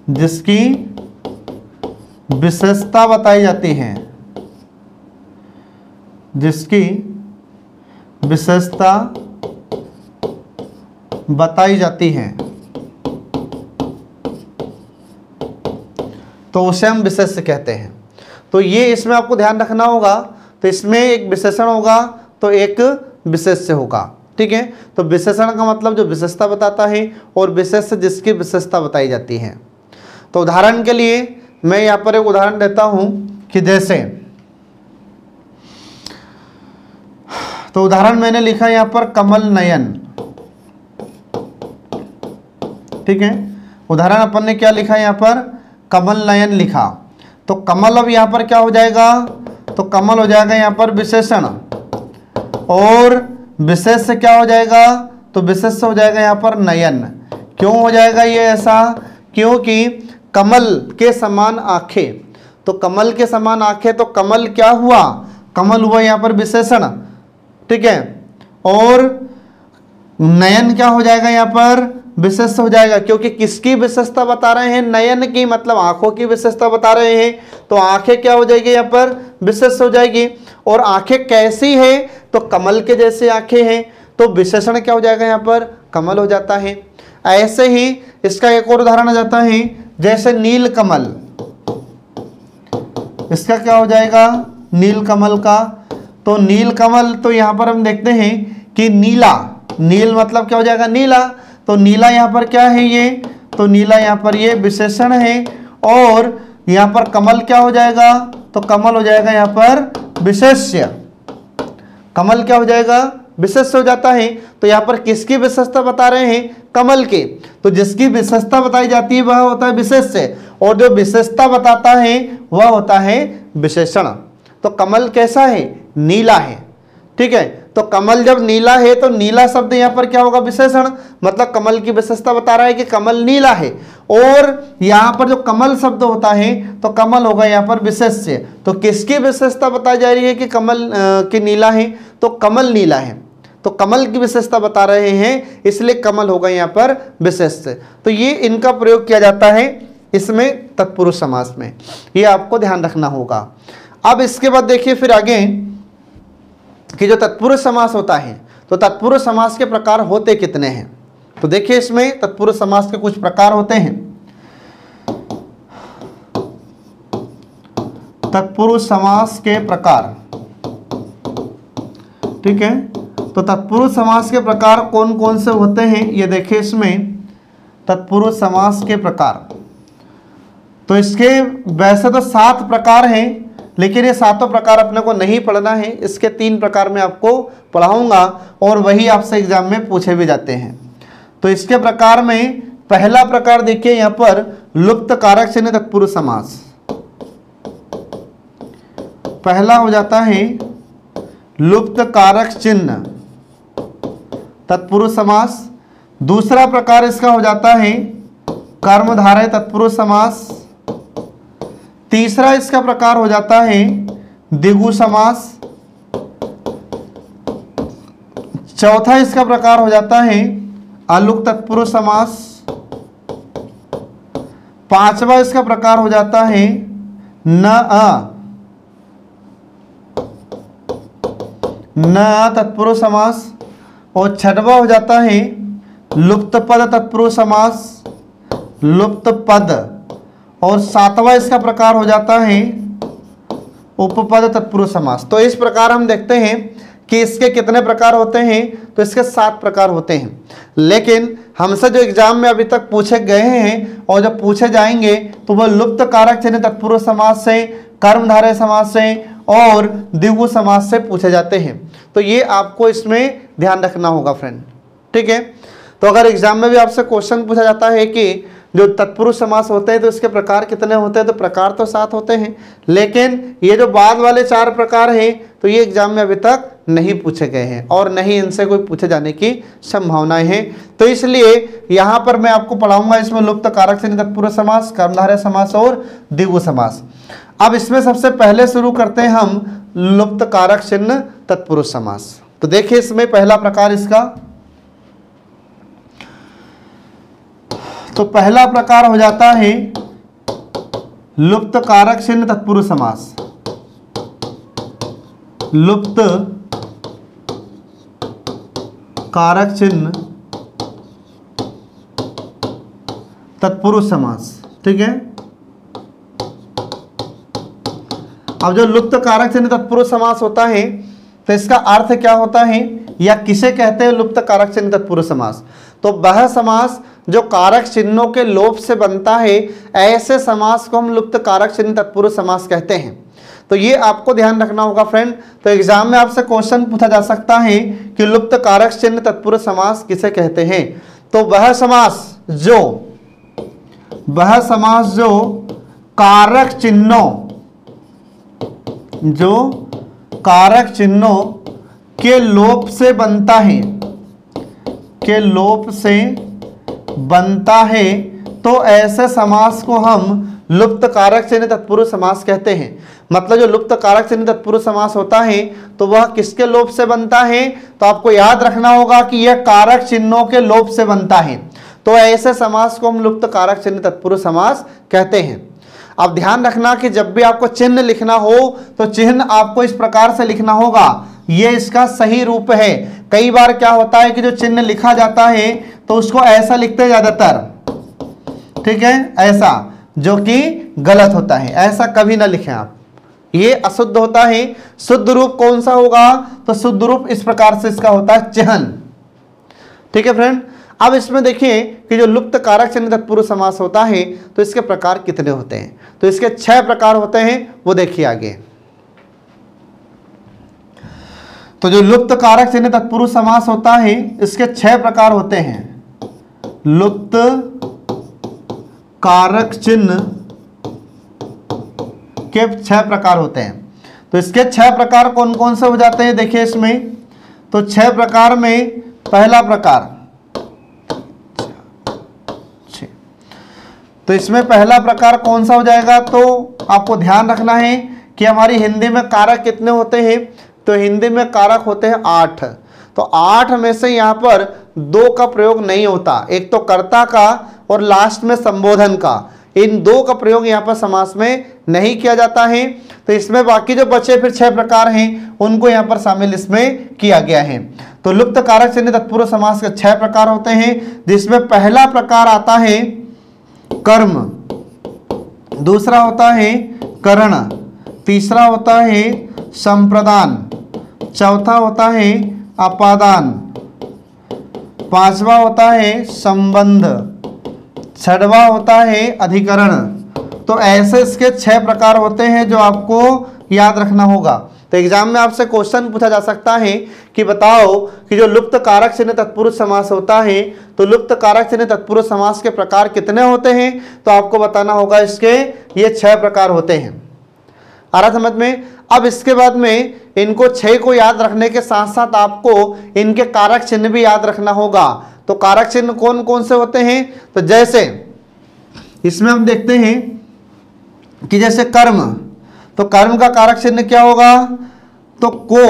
जिसकी विशेषता बताई जाती है, जिसकी विशेषता बताई जाती है, तो उसे हम विशेष्य कहते हैं। तो ये इसमें आपको ध्यान रखना होगा, तो इसमें एक विशेषण होगा तो एक विशेष्य होगा। ठीक है, तो विशेषण का मतलब जो विशेषता बताता है और विशेष्य जिसकी विशेषता बताई जाती है। तो उदाहरण के लिए मैं यहाँ पर एक उदाहरण देता हूँ कि जैसे, तो उदाहरण मैंने लिखा यहाँ पर कमल नयन। ठीक है, उदाहरण अपन ने क्या लिखा यहाँ पर, कमल नयन लिखा। तो कमल अब यहाँ पर क्या हो जाएगा, तो कमल हो जाएगा यहाँ पर विशेषण, और विशेष्य क्या हो जाएगा, तो विशेष्य हो जाएगा यहाँ पर नयन। क्यों हो जाएगा ये ऐसा, क्योंकि कमल के समान आंखें। तो कमल के समान आंखें, तो कमल क्या हुआ, कमल हुआ यहाँ पर विशेषण, ठीक है। और नयन क्या हो जाएगा यहाँ पर, विशेष हो जाएगा, क्योंकि किसकी विशेषता बता रहे हैं, नयन की, मतलब आंखों की विशेषता बता रहे हैं। तो आंखें क्या हो जाएगी यहाँ पर, विशेष हो जाएगी। और आंखें कैसी है, तो कमल के जैसे आंखें हैं, तो विशेषण क्या हो जाएगा यहाँ पर, कमल हो जाता है। ऐसे ही इसका एक और उदाहरण आ जाता है, जैसे नील कमल, इसका क्या हो जाएगा, नील कमल का। तो नील कमल, तो यहाँ पर हम देखते हैं कि नीला, नील मतलब क्या हो जाएगा, नीला। तो नीला यहाँ पर क्या है ये, तो नीला यहाँ पर ये विशेषण है। और यहाँ पर कमल क्या हो जाएगा, तो कमल हो जाएगा यहाँ पर विशेष्य। कमल क्या हो जाएगा, विशेष हो जाता है। तो यहाँ पर किसकी विशेषता बता रहे हैं, कमल के। तो जिसकी विशेषता बताई जाती है वह होता है विशेष्य, और जो विशेषता बताता है वह होता है विशेषण। तो कमल कैसा है, नीला है, ठीक है। तो कमल जब नीला है तो नीला शब्द यहाँ पर क्या होगा, विशेषण, मतलब कमल की विशेषता बता रहा है कि कमल नीला है। और यहाँ पर जो कमल शब्द होता है तो कमल होगा यहाँ पर विशेष्य। तो किसकी विशेषता बताई जा रही है कि कमल की नीला है, तो कमल नीला है, तो कमल की विशेषता बता रहे हैं, इसलिए कमल होगा यहाँ पर विशेष्य। तो ये इनका प्रयोग किया जाता है इसमें तत्पुरुष समास में, ये आपको ध्यान रखना होगा। अब इसके बाद देखिए फिर आगे कि जो तत्पुरुष समास होता है, तो तत्पुरुष समास के प्रकार होते कितने हैं। तो देखिए इसमें तत्पुरुष समास के कुछ प्रकार होते हैं। तत्पुरुष समास के प्रकार, ठीक है। तो तत्पुरुष समास के प्रकार कौन कौन से होते हैं, ये देखिए इसमें तत्पुरुष समास के प्रकार। तो इसके वैसे तो 7 प्रकार हैं, लेकिन ये 7 प्रकार अपने को नहीं पढ़ना है, इसके 3 प्रकार में आपको पढ़ाऊंगा, और वही आपसे एग्जाम में पूछे भी जाते हैं। तो इसके प्रकार में पहला प्रकार देखिए यहाँ पर लुप्त कारक चिन्ह तत्पुरुष समास, पहला हो जाता है लुप्त कारक चिन्ह तत्पुरुष समास। दूसरा प्रकार इसका हो जाता है कर्मधारय तत्पुरुष समास। तीसरा इसका प्रकार हो जाता है द्विगु समास। चौथा इसका प्रकार हो जाता है अलुक तत्पुरुष समास। पांचवा इसका प्रकार हो जाता है न तत्पुरुष समास। और छठवा हो जाता है लुप्त पद तत्पुरुष समास, लुप्त पद। और सातवां इसका प्रकार हो जाता है उपपद तत्पुरुष समास। तो इस प्रकार हम देखते हैं कि इसके कितने प्रकार होते हैं, तो इसके 7 प्रकार होते हैं। लेकिन हमसे जो एग्जाम में अभी तक पूछे गए हैं और जब पूछे जाएंगे तो वह लुप्त कारक चिन्ह तत्पुरुष समास से, कर्मधारय समास से और द्विगु समास से पूछे जाते हैं। तो ये आपको इसमें ध्यान रखना होगा फ्रेंड, ठीक है। तो अगर एग्जाम में भी आपसे क्वेश्चन पूछा जाता है कि जो तत्पुरुष समास होते हैं तो इसके प्रकार कितने होते हैं, तो प्रकार तो 7 होते हैं, लेकिन ये जो बाद वाले 4 प्रकार हैं तो ये एग्जाम में अभी तक नहीं पूछे गए हैं और नहीं इनसे कोई पूछे जाने की संभावनाएं हैं। तो इसलिए यहाँ पर मैं आपको पढ़ाऊंगा इसमें लुप्त कारक चिन्ह तत्पुरुष समास, कर्मधारय समास और द्विगु समास। अब इसमें सबसे पहले शुरू करते हैं हम लुप्त कारक चिन्ह तत्पुरुष समास। तो देखिए इसमें पहला प्रकार इसका, तो पहला प्रकार हो जाता है लुप्त कारक चिन्ह तत्पुरुष समास। लुप्त कारक चिन्ह तत्पुरुष समास, ठीक है। अब जो लुप्त कारक चिन्ह तत्पुरुष समास होता है तो इसका अर्थ क्या होता है या किसे कहते हैं लुप्त कारक चिन्ह तत्पुरुष समास। तो वह समास जो कारक चिन्हों के लोप से बनता है, ऐसे समास को हम लुप्त कारक चिन्ह तत्पुरुष समास कहते हैं। तो ये आपको ध्यान रखना होगा फ्रेंड। तो एग्जाम में आपसे क्वेश्चन पूछा जा सकता है कि लुप्त कारक चिन्ह तत्पुरुष समास किसे कहते हैं। तो वह समास जो कारक चिन्हों के लोप से बनता है, तो ऐसे समास को हम लुप्त कारक चिन्ह तत्पुरुष समास कहते हैं। मतलब जो लुप्त कारक चिन्ह तत्पुरुष समास होता है तो वह किसके लोप से बनता है? तो आपको याद रखना होगा कि यह कारक चिन्हों के लोप से बनता है। तो ऐसे समास को हम लुप्त कारक चिन्ह तत्पुरुष समास कहते हैं। अब ध्यान रखना कि जब भी आपको चिन्ह लिखना हो तो चिन्ह आपको इस प्रकार से लिखना होगा, ये इसका सही रूप है। कई बार क्या होता है कि जो चिन्ह लिखा जाता है तो उसको ऐसा लिखते हैं ज्यादातर, ठीक है, ऐसा, जो कि गलत होता है। ऐसा कभी ना लिखें आप, ये अशुद्ध होता है। शुद्ध रूप कौन सा होगा? तो शुद्ध रूप इस प्रकार से इसका होता है चिह्न। ठीक है फ्रेंड, अब इसमें देखिए कि जो लुप्त कारक चिन्ह तत्पुरुष समास होता है तो इसके प्रकार कितने होते हैं? तो इसके 6 प्रकार होते हैं, वो देखिए आगे। तो जो लुप्त कारक चिन्ह तत्पुरुष समास होता है इसके 6 प्रकार होते हैं। लुप्त कारक चिन्ह के 6 प्रकार होते हैं। तो इसके 6 प्रकार कौन कौन से हो जाते हैं देखिए इसमें। तो 6 प्रकार में पहला प्रकार, तो इसमें पहला प्रकार कौन सा हो जाएगा? तो आपको ध्यान रखना है कि हमारी हिंदी में कारक कितने होते हैं? तो हिंदी में कारक होते हैं 8। तो 8 में से यहाँ पर 2 का प्रयोग नहीं होता, एक तो कर्ता का और लास्ट में संबोधन का। इन 2 का प्रयोग यहाँ पर समास में नहीं किया जाता है। तो इसमें बाकी जो बचे फिर 6 प्रकार हैं उनको यहाँ पर शामिल इसमें किया गया है। तो लुप्त कारक चिन्ह तत्पुरुष समास के 6 प्रकार होते हैं, जिसमें पहला प्रकार आता है कर्म, दूसरा होता है करण, तीसरा होता है संप्रदान, चौथा होता है अपादान, पांचवा होता है संबंध, छठवां होता है अधिकरण। तो ऐसे इसके 6 प्रकार होते हैं जो आपको याद रखना होगा। तो एग्जाम में आपसे क्वेश्चन पूछा जा सकता है कि बताओ कि जो लुप्त कारक चिन्ह तत्पुरुष समास होता है तो लुप्त कारक चिन्ह तत्पुरुष समास के प्रकार कितने होते हैं? तो आपको बताना होगा इसके ये 6 प्रकार होते हैं। आ रहा समझ में? अब इसके बाद में इनको 6 को याद रखने के साथ साथ आपको इनके कारक चिन्ह भी याद रखना होगा। तो कारक चिन्ह कौन कौन से होते हैं? तो जैसे इसमें हम देखते हैं कि जैसे कर्म, तो कर्म का कारक चिन्ह क्या होगा? तो को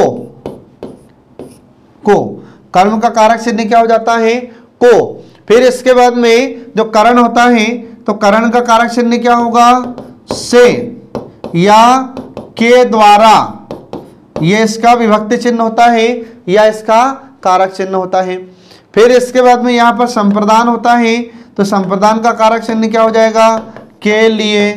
कर्म का कारक चिन्ह क्या हो जाता है? को। फिर इसके बाद में जो करण होता है तो करण का कारक चिन्ह क्या होगा? से या के द्वारा, ये इसका विभक्ति चिन्ह होता है या इसका कारक चिन्ह होता है। फिर इसके बाद में यहाँ पर संप्रदान होता है तो संप्रदान का कारक चिन्ह क्या हो जाएगा? के लिए।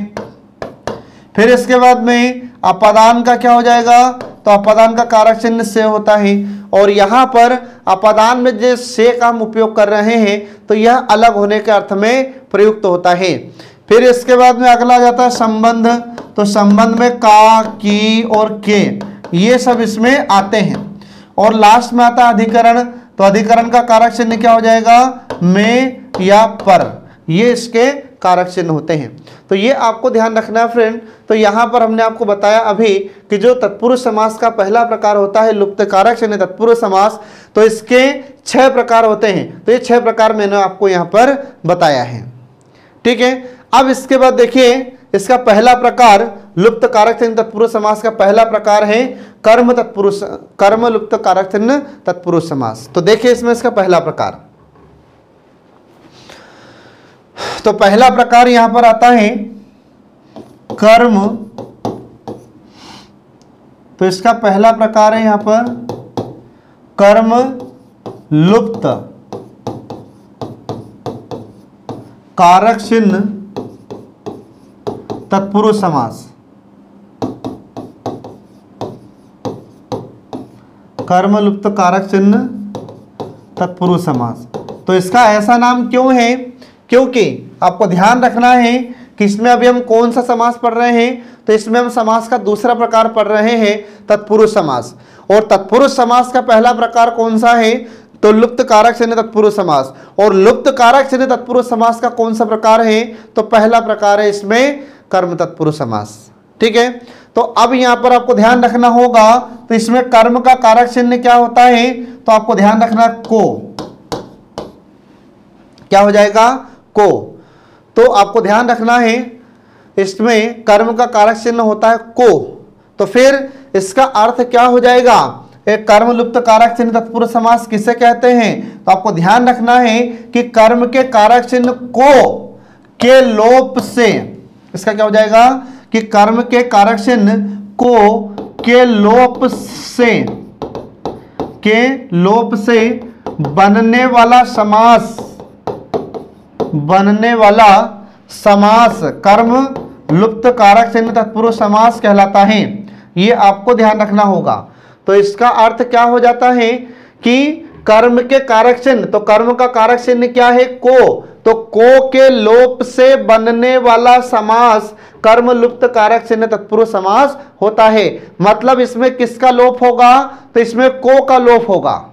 फिर इसके बाद में अपादान का क्या हो जाएगा? तो अपादान का कारक चिन्ह से होता है। और यहाँ पर अपादान में जो से का हम उपयोग कर रहे हैं तो यह अलग होने के अर्थ में प्रयुक्त होता है। फिर इसके बाद में अगला जाता है संबंध, तो संबंध में का, की और के, ये सब इसमें आते हैं। और लास्ट में आता है अधिकरण, तो अधिकरण का कारक चिन्ह क्या हो जाएगा? में या पर, ये इसके कारक चिन्ह होते हैं। तो ये आपको ध्यान रखना है फ्रेंड। तो यहाँ पर हमने आपको बताया अभी कि जो तत्पुरुष समास का पहला प्रकार होता है लुप्त कारक चिन्ह तत्पुरुष समास, तो इसके 6 प्रकार होते हैं। तो ये 6 प्रकार मैंने आपको यहाँ पर बताया है, ठीक है। अब इसके बाद देखिए इसका पहला प्रकार लुप्त कारक चिन्ह तत्पुरुष समास का पहला प्रकार है कर्म लुप्त कारक चिन्ह तत्पुरुष समास। तो देखिए इसमें इसका पहला प्रकार, तो पहला प्रकार यहां पर आता है कर्म, तो इसका पहला प्रकार है यहां पर कर्म लुप्त कारक चिन्ह तत्पुरुष समास। कर्म लुप्त कारक चिन्ह तत्पुरुष समास। तो इसका ऐसा नाम क्यों है? क्योंकि आपको ध्यान रखना है कि इसमें अभी हम कौन सा समास पढ़ रहे हैं, तो इसमें हम समास का दूसरा प्रकार पढ़ रहे हैं तत्पुरुष समास। और तत्पुरुष समास का पहला प्रकार कौन सा है? तो लुप्त कारक चिन्ह तत्पुरुष समास। और लुप्त कारक चिन्ह तत्पुरुष समास का कौन सा प्रकार है? तो पहला प्रकार है इसमें कर्म तत्पुरुष समास, ठीक है। तो अब यहां पर आपको ध्यान रखना होगा, तो इसमें कर्म का कारक चिन्ह क्या होता है? तो आपको ध्यान रखना को, क्या हो जाएगा? को। तो आपको ध्यान रखना है इसमें कर्म का कारक चिन्ह होता है को, तो फिर इसका अर्थ क्या हो जाएगा, एक कर्म लुप्त कारक चिन्ह तत्पुरुष समास किसे कहते हैं। तो आपको ध्यान रखना है कि कर्म के कारक चिन्ह को के लोप से, इसका क्या हो जाएगा कि कर्म के कारक चिन्ह को के लोप से बनने वाला समास कर्म लुप्त कारक चिन्ह तत्पुरुष समास कहलाता है। ये आपको ध्यान रखना होगा। तो इसका अर्थ क्या हो जाता है कि कर्म के कारक चिन्ह, तो कर्म का कारक चिन्ह क्या है को, तो को के लोप से बनने वाला समास कर्म लुप्त कारक चिन्ह तत्पुरुष समास होता है। मतलब इसमें किसका लोप होगा, तो इसमें को का लोप होगा।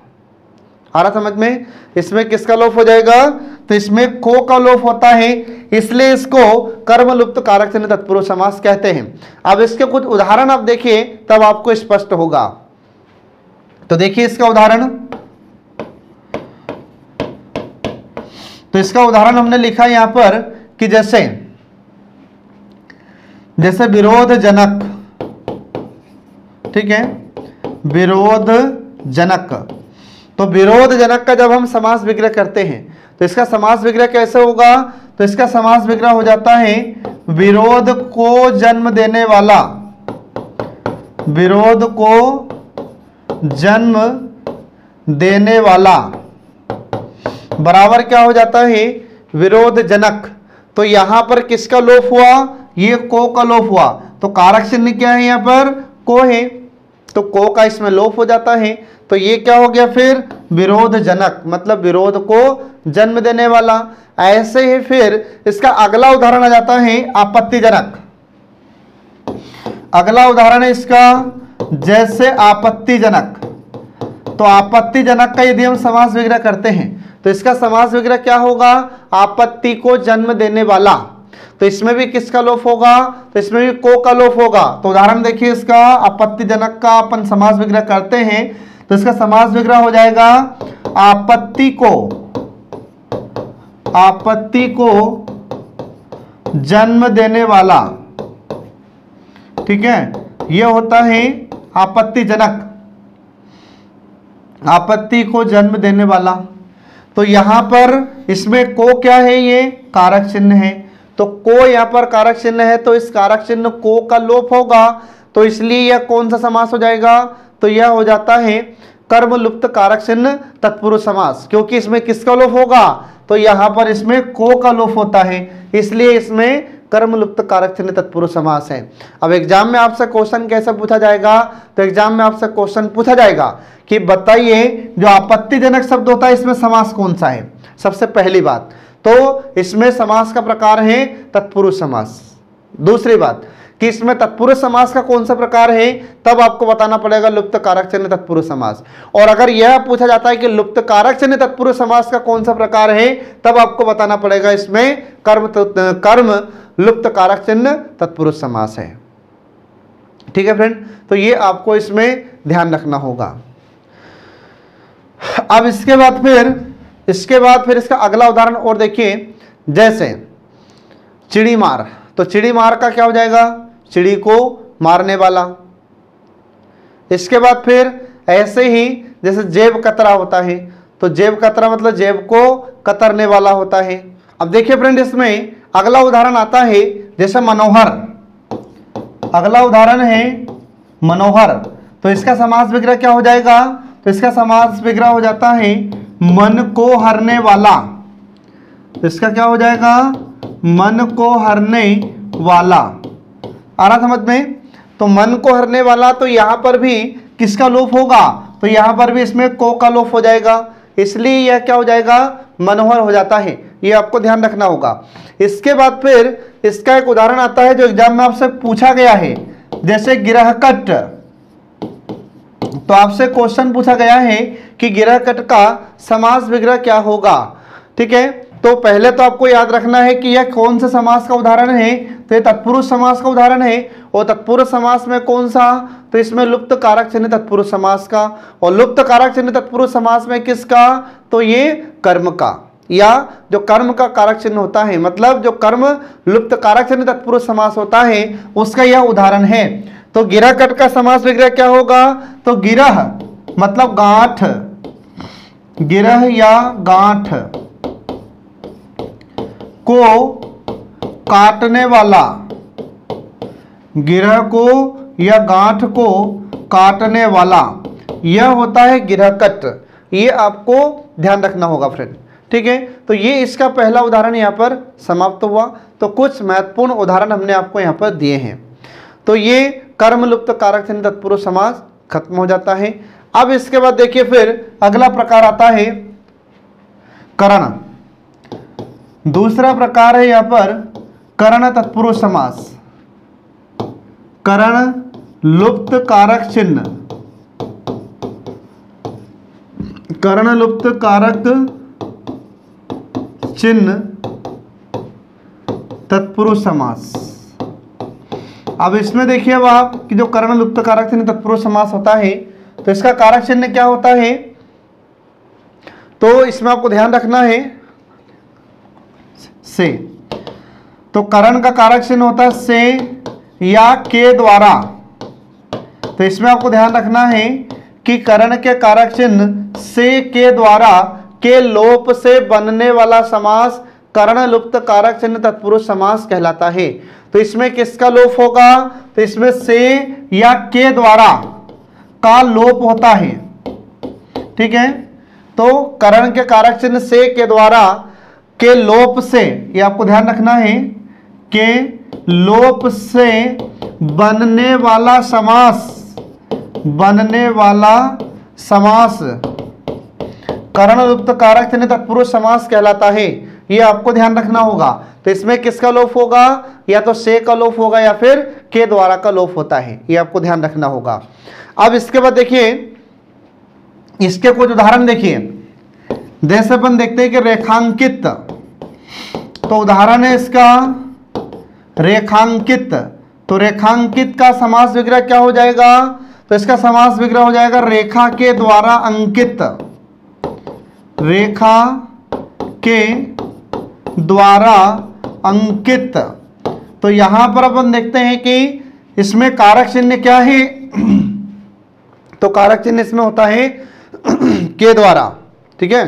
आ रहा समझ में, इसमें किसका लोप हो जाएगा, तो इसमें को का लोप होता है, इसलिए इसको कर्म लुप्त कारक चिन्ह तत्पुरुष समास कहते हैं। अब इसके कुछ उदाहरण आप देखिए तब आपको स्पष्ट होगा। तो देखिए इसका उदाहरण, तो इसका उदाहरण हमने लिखा यहां पर कि जैसे विरोधजनक, ठीक है, विरोधजनक। तो विरोधजनक का जब हम समास विग्रह करते हैं तो इसका समास विग्रह कैसे होगा, तो इसका समास विग्रह हो जाता है विरोध को जन्म देने वाला, विरोध को जन्म देने वाला बराबर क्या हो जाता है विरोधजनक। तो यहां पर किसका लोप हुआ, ये को का लोप हुआ। तो कारक चिन्ह क्या है यहां पर को है, तो को का इसमें लोप हो जाता है। तो ये क्या हो गया फिर विरोधजनक, मतलब विरोध को जन्म देने वाला। ऐसे ही फिर इसका अगला उदाहरण आ जाता है आपत्तिजनक। अगला उदाहरण है इसका जैसे आपत्तिजनक। तो आपत्तिजनक का यदि हम समास विग्रह करते हैं तो इसका समास विग्रह क्या होगा, आपत्ति को जन्म देने वाला। तो इसमें भी किसका लोप होगा, तो इसमें भी को का लोप होगा। तो उदाहरण देखिए इसका आपत्तिजनक का अपन समास विग्रह करते हैं तो इसका समास विग्रह हो जाएगा आपत्ति को जन्म देने वाला, ठीक है, यह होता है आपत्तिजनक, आपत्ति को जन्म देने वाला। तो यहां पर इसमें को क्या है, ये कारक चिन्ह है। तो को यहां पर कारक चिन्ह है तो इस कारक चिन्ह को का लोप होगा। तो इसलिए यह कौन सा समास हो जाएगा, तो यह हो जाता है कर्म लुप्त कारक चिन्ह तत्पुरुष समास। क्योंकि इसमें किसका लोप होगा, तो यहां पर इसमें को का लोप होता है, इसलिए इसमें कर्म लुप्त कारक चिन्ह तत्पुरुष समास है। अब एग्जाम में आपसे क्वेश्चन कैसे पूछा जाएगा, तो एग्जाम में आपसे क्वेश्चन पूछा जाएगा कि बताइए जो आपत्तिजनक शब्द होता है इसमें समास कौन सा है। सबसे पहली बात तो इसमें समास का प्रकार है तत्पुरुष समास। दूसरी बात कि इसमें तत्पुरुष समास का कौन सा प्रकार है, तब आपको बताना पड़ेगा लुप्त कारक चिन्ह तत्पुरुष समास। और अगर यह पूछा जाता है कि लुप्त कारक चिन्ह तत्पुरुष समास का कौन सा प्रकार है, तब आपको बताना पड़ेगा इसमें कर्म लुप्त कारक चिन्ह तत्पुरुष समास है। ठीक है फ्रेंड, तो ये आपको इसमें ध्यान रखना होगा। अब इसके बाद फिर इसका अगला उदाहरण और देखिए, जैसे चिड़ी मार। तो चिड़ी मार का क्या हो जाएगा, चिड़ी को मारने वाला। इसके बाद फिर ऐसे ही जैसे जेब कतरा होता है, तो जेब कतरा मतलब जेब को कतरने वाला होता है। अब देखिए फ्रेंड, इसमें अगला उदाहरण आता है जैसे मनोहर। अगला उदाहरण है मनोहर। तो इसका समास विग्रह क्या हो जाएगा, तो इसका समास विग्रह हो जाता है मन को हरने वाला। तो इसका क्या हो जाएगा, मन को हरने वाला। आ रहा समझ में, तो मन को हरने वाला। तो यहां पर भी किसका लोप होगा, तो यहां पर भी इसमें को का लोप हो जाएगा, इसलिए यह क्या हो जाएगा मनोहर हो जाता है। ये आपको ध्यान रखना होगा। इसके बाद फिर इसका एक उदाहरण आता है जो एग्जाम में आपसे पूछा गया है, जैसे गिरहकट। तो आपसे क्वेश्चन पूछा गया है कि गिरहकट का समास विग्रह क्या होगा। ठीक है, तो पहले तो आपको याद रखना है कि यह कौन सा समास का उदाहरण है, तो यह तत्पुरुष समास का उदाहरण है। और तत्पुरुष समास में कौन सा, तो इसमें लुप्त कारक चिन्ह तत्पुरुष समास का। और लुप्त कारक चिन्ह तत्पुरुष समास में किसका, तो ये कर्म का। या जो कर्म का कारक चिन्ह होता है, मतलब जो कर्म लुप्त कारक चिन्ह तत्पुरुष समास होता है, उसका यह उदाहरण है। तो गिरह कट का समास विग्रह क्या होगा? तो गिरह मतलब गांठ, गिरह या गांठ को काटने वाला, गिरह को या गांठ को काटने वाला, यह होता है गिरह कट। ये आपको ध्यान रखना होगा फ्रेंड, ठीक है। तो ये इसका पहला उदाहरण यहाँ पर समाप्त हुआ। तो कुछ महत्वपूर्ण उदाहरण हमने आपको यहाँ पर दिए हैं। तो ये कर्म लुप्त कारक चिन्ह तत्पुरुष समास खत्म हो जाता है। अब इसके बाद देखिए फिर अगला प्रकार आता है करण। दूसरा प्रकार है यहाँ पर करण तत्पुरुष समास। करण लुप्त कारक चिन्ह, करण लुप्त कारक चिन्ह तत्पुरुष समास। अब इसमें देखिए अब आप कि जो करण लुप्त कारक चिन्ह तत्पुरुष समास होता है, तो इसका कारक चिन्ह क्या होता है? तो इसमें आपको ध्यान रखना है से। तो करण का कारक चिन्ह होता है से या के द्वारा। तो इसमें आपको ध्यान रखना है कि करण के कारक चिन्ह से के द्वारा के लोप से बनने वाला समास करण लुप्त कारक चिन्ह तत्पुरुष समास कहलाता है। तो इसमें किसका लोप होगा? तो इसमें से या के द्वारा का लोप होता है, ठीक है। तो करण के कारक चिन्ह से के द्वारा के लोप से, ये आपको ध्यान रखना है, के लोप से बनने वाला समास, बनने वाला समास करण लुप्त कारक चिन्ह तत्पुरुष समास कहलाता है। ये आपको ध्यान रखना होगा। तो इसमें किसका लोप होगा? या तो से का लोप होगा या फिर के द्वारा का लोप होता है। ये आपको ध्यान रखना होगा। अब इसके बाद देखिए इसके कुछ उदाहरण देखिए। जैसे अपन देखते हैं कि रेखांकित, तो उदाहरण है इसका रेखांकित। तो रेखांकित का समास विग्रह क्या हो जाएगा? तो इसका समास विग्रह हो जाएगा रेखा के द्वारा अंकित, रेखा के द्वारा अंकित। तो यहां पर अपन देखते हैं कि इसमें कारक चिन्ह क्या है? तो कारक चिन्ह इसमें होता है के द्वारा, ठीक है।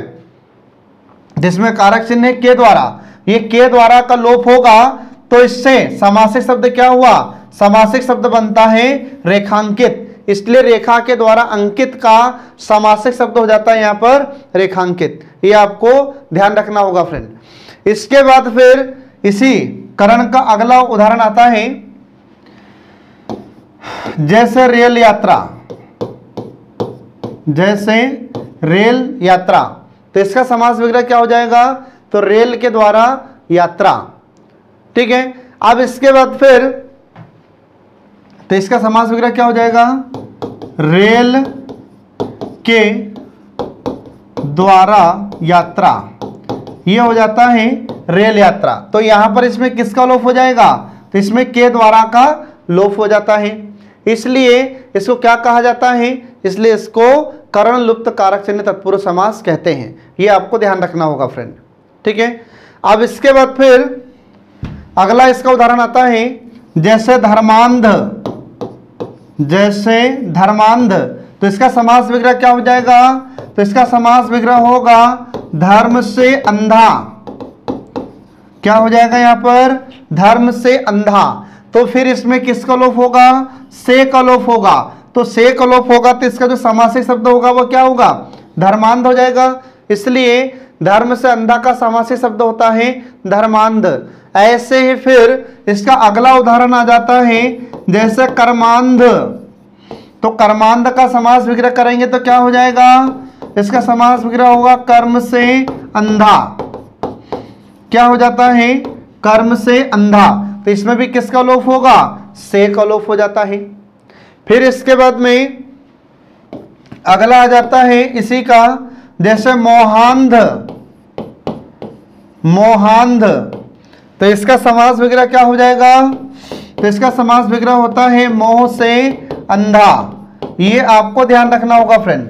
जिसमें कारक चिन्ह है के द्वारा, ये के द्वारा का लोप होगा तो इससे समासिक शब्द क्या हुआ? समासिक शब्द बनता है रेखांकित। इसलिए रेखा के द्वारा अंकित का समासिक शब्द हो जाता है यहां पर रेखांकित। ये आपको ध्यान रखना होगा फ्रेंड। इसके बाद फिर इसी करण का अगला उदाहरण आता है जैसे रेल यात्रा, जैसे रेल यात्रा। तो इसका समास विग्रह क्या हो जाएगा? तो रेल के द्वारा यात्रा, ठीक है। अब इसके बाद फिर तो इसका समास विग्रह क्या हो जाएगा? रेल के द्वारा यात्रा। ये हो जाता है रेल यात्रा। तो यहां पर इसमें किसका लोप हो जाएगा? तो इसमें के द्वारा का लोप हो जाता है। इसलिए इसको क्या कहा जाता है? इसलिए इसको करण लुप्त कारक चिन्ह तत्पुरुष समास कहते हैं। ये आपको ध्यान रखना होगा फ्रेंड, ठीक है। अब इसके बाद फिर अगला इसका उदाहरण आता है जैसे धर्मांध, जैसे धर्मांध। तो इसका समास विग्रह क्या हो जाएगा? तो इसका समास विग्रह होगा धर्म से अंधा। क्या हो जाएगा यहां पर? धर्म से अंधा। तो फिर इसमें किसका लोप होगा? से का लोप होगा। तो से का लोप होगा तो इसका जो समासिक शब्द होगा वो क्या होगा? धर्मांध हो जाएगा। इसलिए धर्म से अंधा का समासिक शब्द होता है धर्मांध। ऐसे ही फिर इसका अगला उदाहरण आ जाता है जैसे कर्मांध। तो कर्मांध का समास विग्रह करेंगे तो क्या हो जाएगा? इसका समास विग्रह होगा कर्म से अंधा। क्या हो जाता है? कर्म से अंधा। तो इसमें भी किसका लोप होगा? से का लोप हो जाता है। फिर इसके बाद में अगला आ जाता है इसी का जैसे मोहांध, मोहांध। तो इसका समास विग्रह क्या हो जाएगा? तो इसका समास विग्रह होता है मोह से अंधा। ये आपको ध्यान रखना होगा फ्रेंड।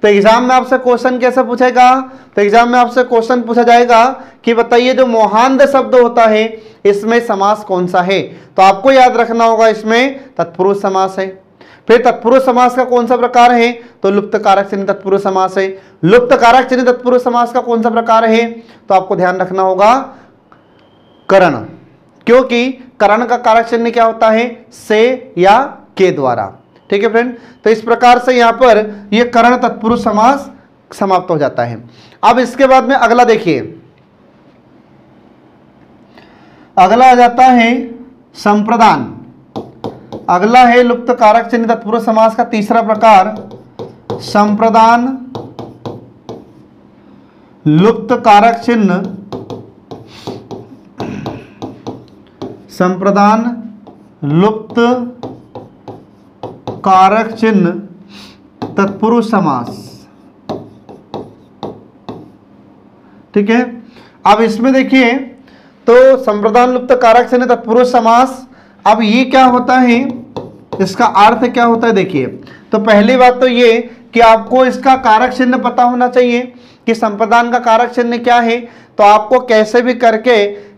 तो एग्जाम में आपसे क्वेश्चन कैसे पूछेगा, तो एग्जाम में आपसे क्वेश्चन पूछा जाएगा कि बताइए जो मोहांद शब्द होता है इसमें समास कौन सा है। तो आपको याद रखना होगा इसमें तत्पुरुष समास है। फिर तत्पुरुष समास का कौन सा प्रकार है, तो लुप्त कारक चिन्ह तत्पुरुष समास है। लुप्त कारक चिन्ह तत्पुरुष समास का कौन सा प्रकार है, तो आपको ध्यान रखना होगा करण, क्योंकि करण का कारक चिन्ह क्या होता है, से या के द्वारा। ठीक है फ्रेंड, तो इस प्रकार से यहां पर यह करण तत्पुरुष समास समाप्त हो जाता है। अब इसके बाद में अगला देखिए, अगला आ जाता है संप्रदान। अगला है लुप्त कारक चिन्ह तत्पुरुष समास का तीसरा प्रकार संप्रदान लुप्त कारक चिन्ह, संप्रदान लुप्त कारक चिन्ह तत्पुरुष समास। ठीक है, अब इसमें देखिए तो संप्रदान लुप्त कारक चिन्ह तत्पुरुष समास, अब ये क्या होता है, इसका अर्थ क्या होता है। देखिए तो पहली बात तो ये कि आपको इसका कारक चिन्ह पता होना चाहिए कि संप्रदान का कारक चिन्ह क्या है। तो आपको कैसे भी करके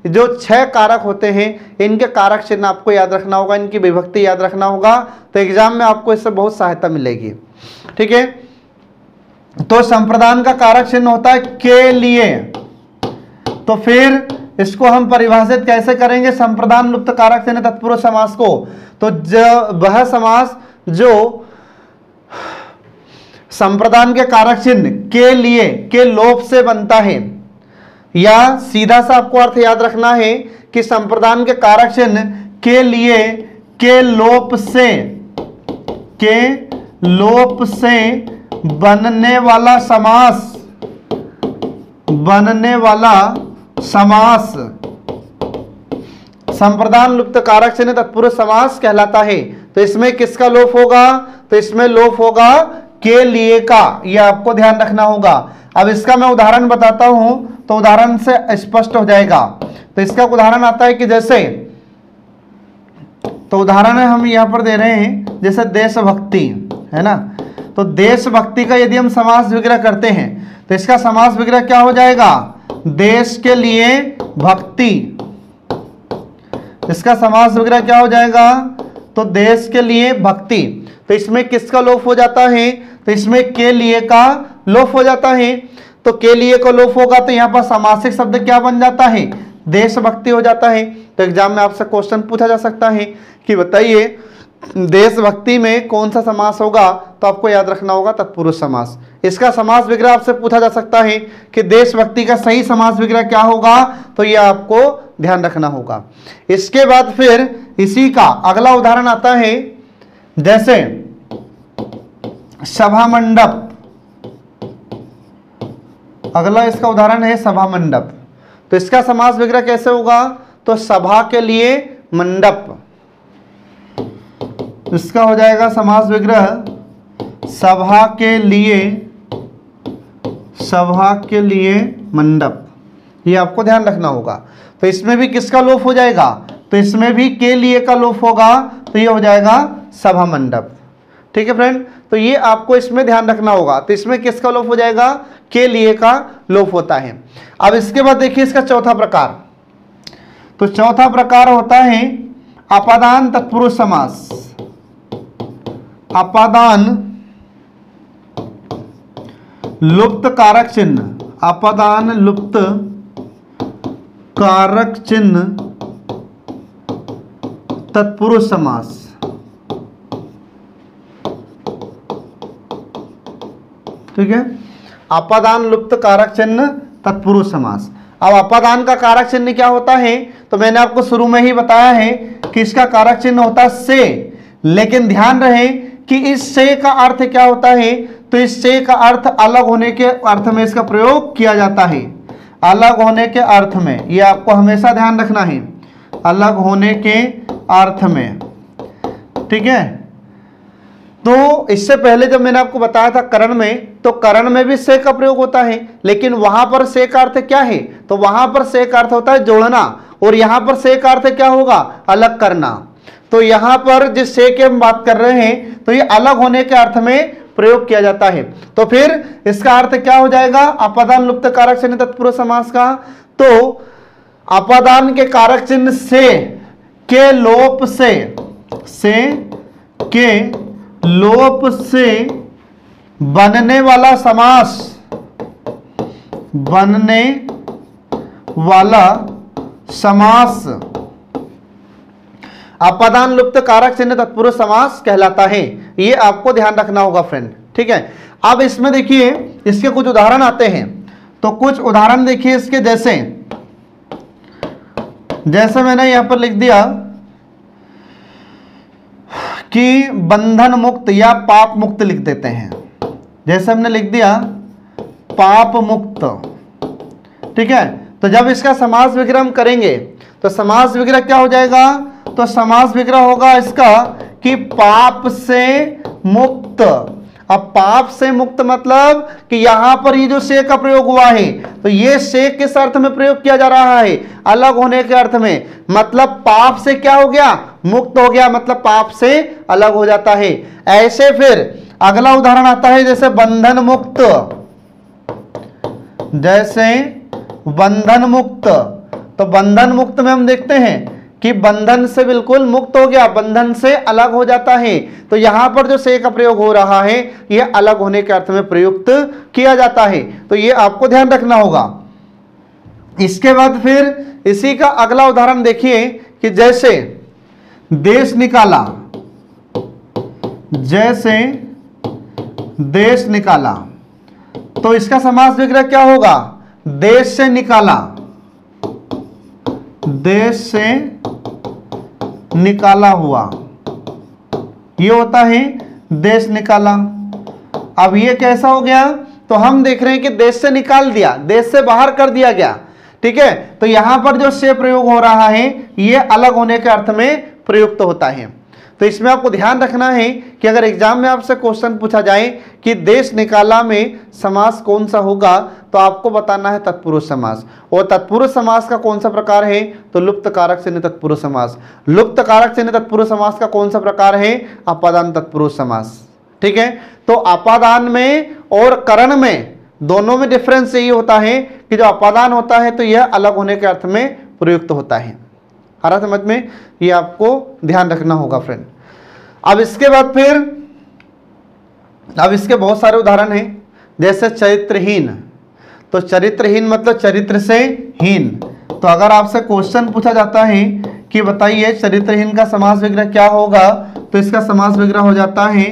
जो 6 कारक होते हैं इनके कारक चिन्ह आपको याद रखना होगा, इनकी विभक्ति याद रखना होगा, तो एग्जाम में आपको इससे बहुत सहायता मिलेगी। ठीक है, तो संप्रदान का कारक चिन्ह होता है के लिए, तो फिर इसको हम परिभाषित कैसे करेंगे संप्रदान लुप्त कारक चिन्ह तत्पुरुष समास को, तो वह समास जो संप्रदान के कारक चिन्ह के लिए के लोप से बनता है, या सीधा सा आपको अर्थ याद रखना है कि संप्रदान के कारक चिन्ह के लिए के लोप से बनने वाला समास संप्रदान लुप्त कारक चिन्ह तत्पुरुष समास कहलाता है। तो इसमें किसका लोप होगा, तो इसमें लोप होगा के लिए का, यह आपको ध्यान रखना होगा। अब इसका मैं उदाहरण बताता हूं तो उदाहरण से स्पष्ट हो जाएगा। तो इसका उदाहरण आता है कि जैसे, तो उदाहरण है हम यहां पर दे रहे हैं जैसे देशभक्ति है ना, तो देशभक्ति का यदि हम समास विग्रह करते हैं तो इसका समास विग्रह क्या हो जाएगा, देश के लिए भक्ति। इसका समास विग्रह क्या हो जाएगा, तो देश के लिए भक्ति। तो इसमें किसका लोप हो जाता है, तो इसमें के लिए का लोप हो जाता है। तो के लिए का लोप होगा तो यहां पर समासिक शब्द क्या बन जाता है, देशभक्ति हो जाता है। तो एग्जाम में आपसे क्वेश्चन पूछा जा सकता है कि बताइए देशभक्ति में कौन सा समास होगा, तो आपको याद रखना होगा तत्पुरुष समास। इसका समास विग्रह आपसे पूछा जा सकता है कि देशभक्ति का सही समास विग्रह क्या होगा, तो यह आपको ध्यान रखना होगा। इसके बाद फिर इसी का अगला उदाहरण आता है जैसे सभा मंडप। अगला इसका उदाहरण है सभा मंडप। तो इसका समास विग्रह कैसे होगा, तो सभा के लिए मंडप। इसका हो जाएगा समास विग्रह सभा के लिए मंडप। ये आपको ध्यान रखना होगा। तो इसमें भी किसका लोप हो जाएगा, तो इसमें भी के लिए का लोप होगा, तो ये हो जाएगा सभा मंडप। ठीक है फ्रेंड, तो ये आपको इसमें ध्यान रखना होगा। तो इसमें किसका लोप हो जाएगा, के लिए का लोप होता है। अब इसके बाद देखिए इसका चौथा प्रकार। तो चौथा प्रकार होता है अपादान तत्पुरुष समास। अपादान लुप्त कारक चिन्ह, अपादान लुप्त कारक चिन्ह तत्पुरुष समास। ठीक है, अपादान लुप्त कारक चिन्ह तत्पुरुष समास। अब अपादान का कारक चिन्ह क्या होता है, तो मैंने आपको शुरू में ही बताया है कि इसका कारक चिन्ह होता है से, लेकिन ध्यान रहे कि इस से का अर्थ क्या होता है, तो इस से का अर्थ अलग होने के अर्थ में इसका प्रयोग किया जाता है। अलग होने के अर्थ में, यह आपको हमेशा ध्यान रखना है, अलग होने के अर्थ में। ठीक है, तो इससे पहले जब मैंने आपको बताया था करण में, तो करण में भी से का प्रयोग होता है, लेकिन वहां पर से का अर्थ क्या है, तो वहां पर से का अर्थ होता है जोड़ना, और यहां पर से का अर्थ क्या होगा, अलग करना। तो यहां पर जिस से की हम बात कर रहे हैं तो ये अलग होने के अर्थ में प्रयोग किया जाता है। तो फिर इसका अर्थ क्या हो जाएगा अपादान लुप्त कारक चिन्ह तत्पुरुष समास का? तो अपादान के कारक चिन्ह से के लोप से बनने वाला समास अपादान लुप्त कारक चिन्ह तत्पुरुष समास कहलाता है। ये आपको ध्यान रखना होगा फ्रेंड, ठीक है। अब इसमें देखिए इसके कुछ उदाहरण आते हैं, तो कुछ उदाहरण देखिए इसके, जैसे मैंने यहां पर लिख दिया कि बंधन मुक्त या पाप मुक्त लिख देते हैं। जैसे हमने लिख दिया पाप मुक्त, ठीक है। तो जब इसका समास विग्रह हम करेंगे तो समास विग्रह क्या हो जाएगा? तो समास विग्रह होगा इसका कि पाप से मुक्त। अब पाप से मुक्त मतलब कि यहां पर ये जो से का प्रयोग हुआ है, तो ये से किस अर्थ में प्रयोग किया जा रहा है? अलग होने के अर्थ में। मतलब पाप से क्या हो गया? मुक्त हो गया, मतलब पाप से अलग हो जाता है। ऐसे फिर अगला उदाहरण आता है जैसे बंधन मुक्त, जैसे बंधन मुक्त। तो बंधन मुक्त में हम देखते हैं कि बंधन से बिल्कुल मुक्त हो गया, बंधन से अलग हो जाता है। तो यहां पर जो से का प्रयोग हो रहा है यह अलग होने के अर्थ में प्रयुक्त किया जाता है। तो ये आपको ध्यान रखना होगा। इसके बाद फिर इसी का अगला उदाहरण देखिए कि जैसे देश निकाला, जैसे देश निकाला, तो इसका समास विग्रह क्या होगा? देश से निकाला, देश से निकाला हुआ, ये होता है देश निकाला। अब ये कैसा हो गया? तो हम देख रहे हैं कि देश से निकाल दिया, देश से बाहर कर दिया गया, ठीक है। तो यहां पर जो से प्रयोग हो रहा है ये अलग होने के अर्थ में प्रयुक्त होता है। तो इसमें आपको ध्यान रखना है कि अगर एग्जाम में आपसे क्वेश्चन पूछा जाए कि देश निकाला में समास कौन सा होगा, तो आपको बताना है तत्पुरुष समास। और तत्पुरुष समास का कौन सा प्रकार है? तो लुप्त कारक चिन्ह तत्पुरुष समास। लुप्त कारक चिन्ह तत्पुरुष समास का कौन सा प्रकार है? अपादान तत्पुरुष समास, ठीक है। तो अपादान में और करण में दोनों में डिफरेंस यही होता है कि जो अपादान होता है तो यह अलग होने के अर्थ में प्रयुक्त होता है। हरा समझ में? ये आपको ध्यान रखना होगा फ्रेंड। अब इसके बाद फिर अब इसके बहुत सारे उदाहरण हैं, जैसे चरित्रहीन। तो चरित्रहीन मतलब चरित्र से हीन। तो अगर आपसे क्वेश्चन पूछा जाता है कि बताइए चरित्रहीन का समास विग्रह क्या होगा, तो इसका समास विग्रह हो जाता है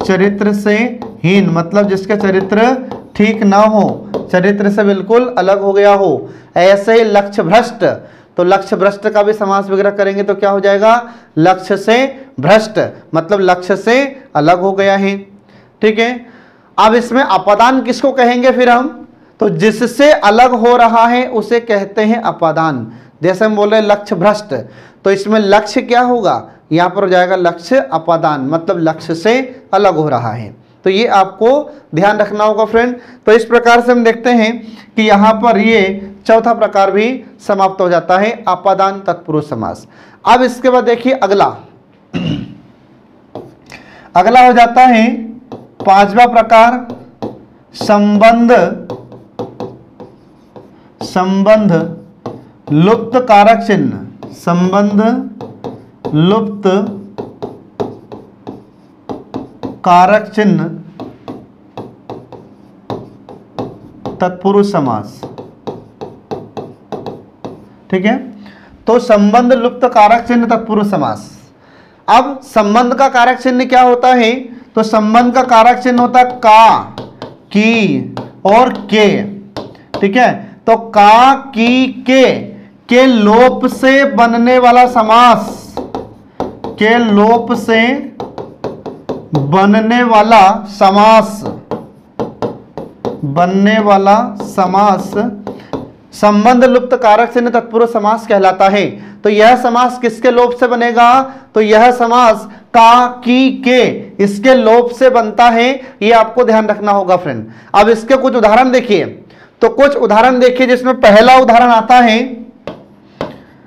चरित्र से हीन, मतलब जिसके चरित्र ठीक ना हो, चरित्र से बिल्कुल अलग हो गया हो। ऐसे ही लक्ष्य भ्रष्ट, तो लक्ष्य भ्रष्ट का भी समास विग्रह करेंगे तो क्या हो जाएगा? लक्ष्य से भ्रष्ट, मतलब लक्ष्य से अलग हो गया है, ठीक है। अब इसमें अपादान किसको कहेंगे फिर हम? तो जिससे अलग हो रहा है उसे कहते हैं अपादान। जैसे हम बोल रहे लक्ष्य भ्रष्ट, तो इसमें लक्ष्य क्या होगा? यहां पर हो जाएगा लक्ष्य अपादान, मतलब लक्ष्य से अलग हो रहा है। तो ये आपको ध्यान रखना होगा फ्रेंड। तो इस प्रकार से हम देखते हैं कि यहाँ पर ये चौथा प्रकार भी समाप्त हो जाता है, अपादान तत्पुरुष समास। अब इसके बाद देखिए अगला हो जाता है पांचवा प्रकार, संबंध लुप्त कारक चिन्ह, संबंध लुप्त कारक चिन्ह तत्पुरुष समास, ठीक है। तो संबंध लुप्त कारक चिन्ह तत्पुरुष समास। अब संबंध का कारक चिन्ह क्या होता है? तो संबंध का कारक चिन्ह होता है का, की और के, ठीक है। तो का, की, के लोप से बनने वाला समास, के लोप से बनने वाला समास संबंध लुप्त कारक चिन्ह तत्पुरुष समास कहलाता है। तो यह समास किसके लोप से बनेगा? तो यह समास का, की, के इसके लोप से बनता है, ये आपको ध्यान रखना होगा फ्रेंड। अब इसके कुछ उदाहरण देखिए, तो कुछ उदाहरण देखिए जिसमें पहला उदाहरण आता है,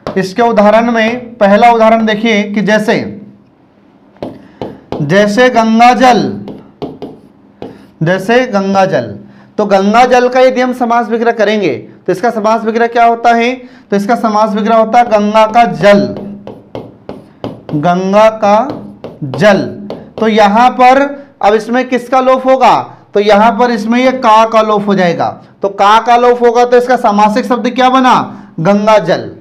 इसके उदाहरण में पहला उदाहरण देखिए कि जैसे गंगा जल, जैसे गंगा जल, तो गंगा जल का यदि हम समास विग्रह करेंगे तो इसका समास विग्रह क्या होता है, तो इसका समास विग्रह होता है गंगा का जल, गंगा का जल। तो यहां पर अब इसमें किसका लोप होगा, तो यहां पर इसमें ये का लोप हो जाएगा, तो का लोप होगा तो इसका समासिक शब्द क्या बना, गंगा जल।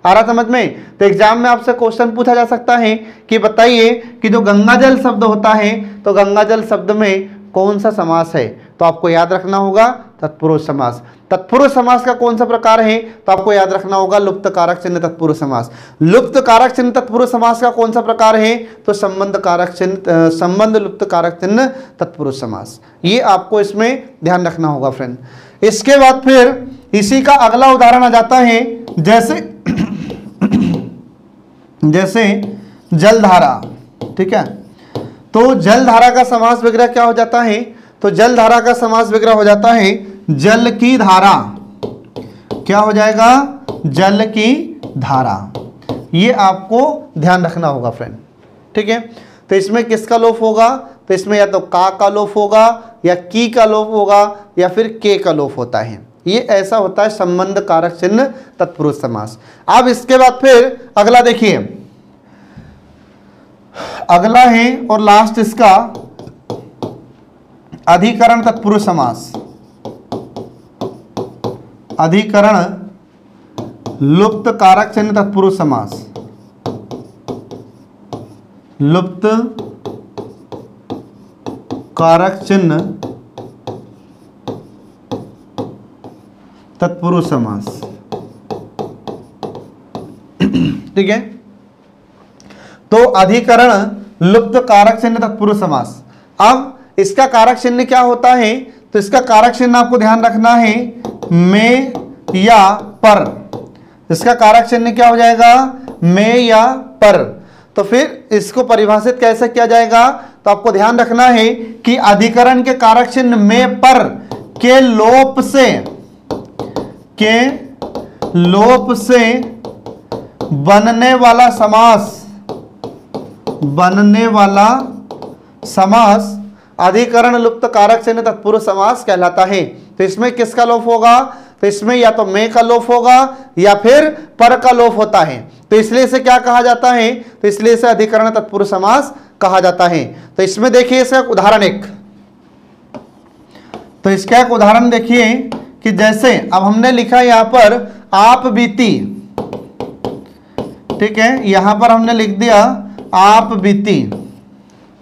आ रहा समझ में। तो एग्जाम में आपसे क्वेश्चन पूछा जा सकता है कि बताइए कि जो गंगा जल शब्द होता है तो गंगा जल शब्द में कौन सा समास है, तो आपको याद रखना होगा तत्पुरुष समास। तत्पुरुष समास का कौन सा प्रकार है, तो आपको याद रखना होगा लुप्त कारक चिन्ह तत्पुरुष समास। लुप्त कारक चिन्ह तत्पुरुष समास का कौन सा प्रकार है, तो संबंध कारक चिन्ह, संबंध लुप्त कारक चिन्ह तत्पुरुष समास। ये आपको इसमें ध्यान रखना होगा फ्रेंड। इसके बाद फिर इसी का अगला उदाहरण आ जाता है, जैसे जलधारा। ठीक है, तो जलधारा का समास विग्रह क्या हो जाता है, तो जलधारा का समास विग्रह हो जाता है जल की धारा। क्या हो जाएगा, जल की धारा। ये आपको ध्यान रखना होगा फ्रेंड। ठीक है, तो इसमें किसका लोप होगा, तो इसमें या तो का लोप होगा या की का लोप होगा या फिर के का लोप होता है। ये ऐसा होता है संबंध कारक चिन्ह तत्पुरुष समास। अब इसके बाद फिर अगला देखिए, अगला है और लास्ट इसका अधिकरण तत्पुरुष समास। अधिकरण लुप्त कारक चिन्ह तत्पुरुष समास। लुप्त कारक चिन्ह तत्पुरुष समास। ठीक है, तो अधिकरण लुप्त कारक चिन्ह तत्पुरुष समास। अब इसका कारक चिन्ह क्या होता है, तो इसका कारक चिन्ह आपको ध्यान रखना है में या पर। इसका कारक चिन्ह क्या हो जाएगा, में या पर। तो फिर इसको परिभाषित कैसे किया जाएगा, तो आपको ध्यान रखना है कि अधिकरण के कारक चिन्ह में पर के लोप से बनने वाला समास अधिकरण लुप्त कारक चिन्ह तत्पुरुष समास कहलाता है। तो इसमें किसका लोप होगा, तो इसमें या तो में का लोप होगा या फिर पर का लोप होता है। तो इसलिए इसे क्या कहा जाता है, तो इसलिए इसे अधिकरण तत्पुरुष समास कहा जाता है। तो इसमें देखिए इसका उदाहरण एक, तो इसका एक उदाहरण देखिए कि जैसे अब हमने लिखा यहां पर आप बीती। ठीक है, यहां पर हमने लिख दिया आप बीती।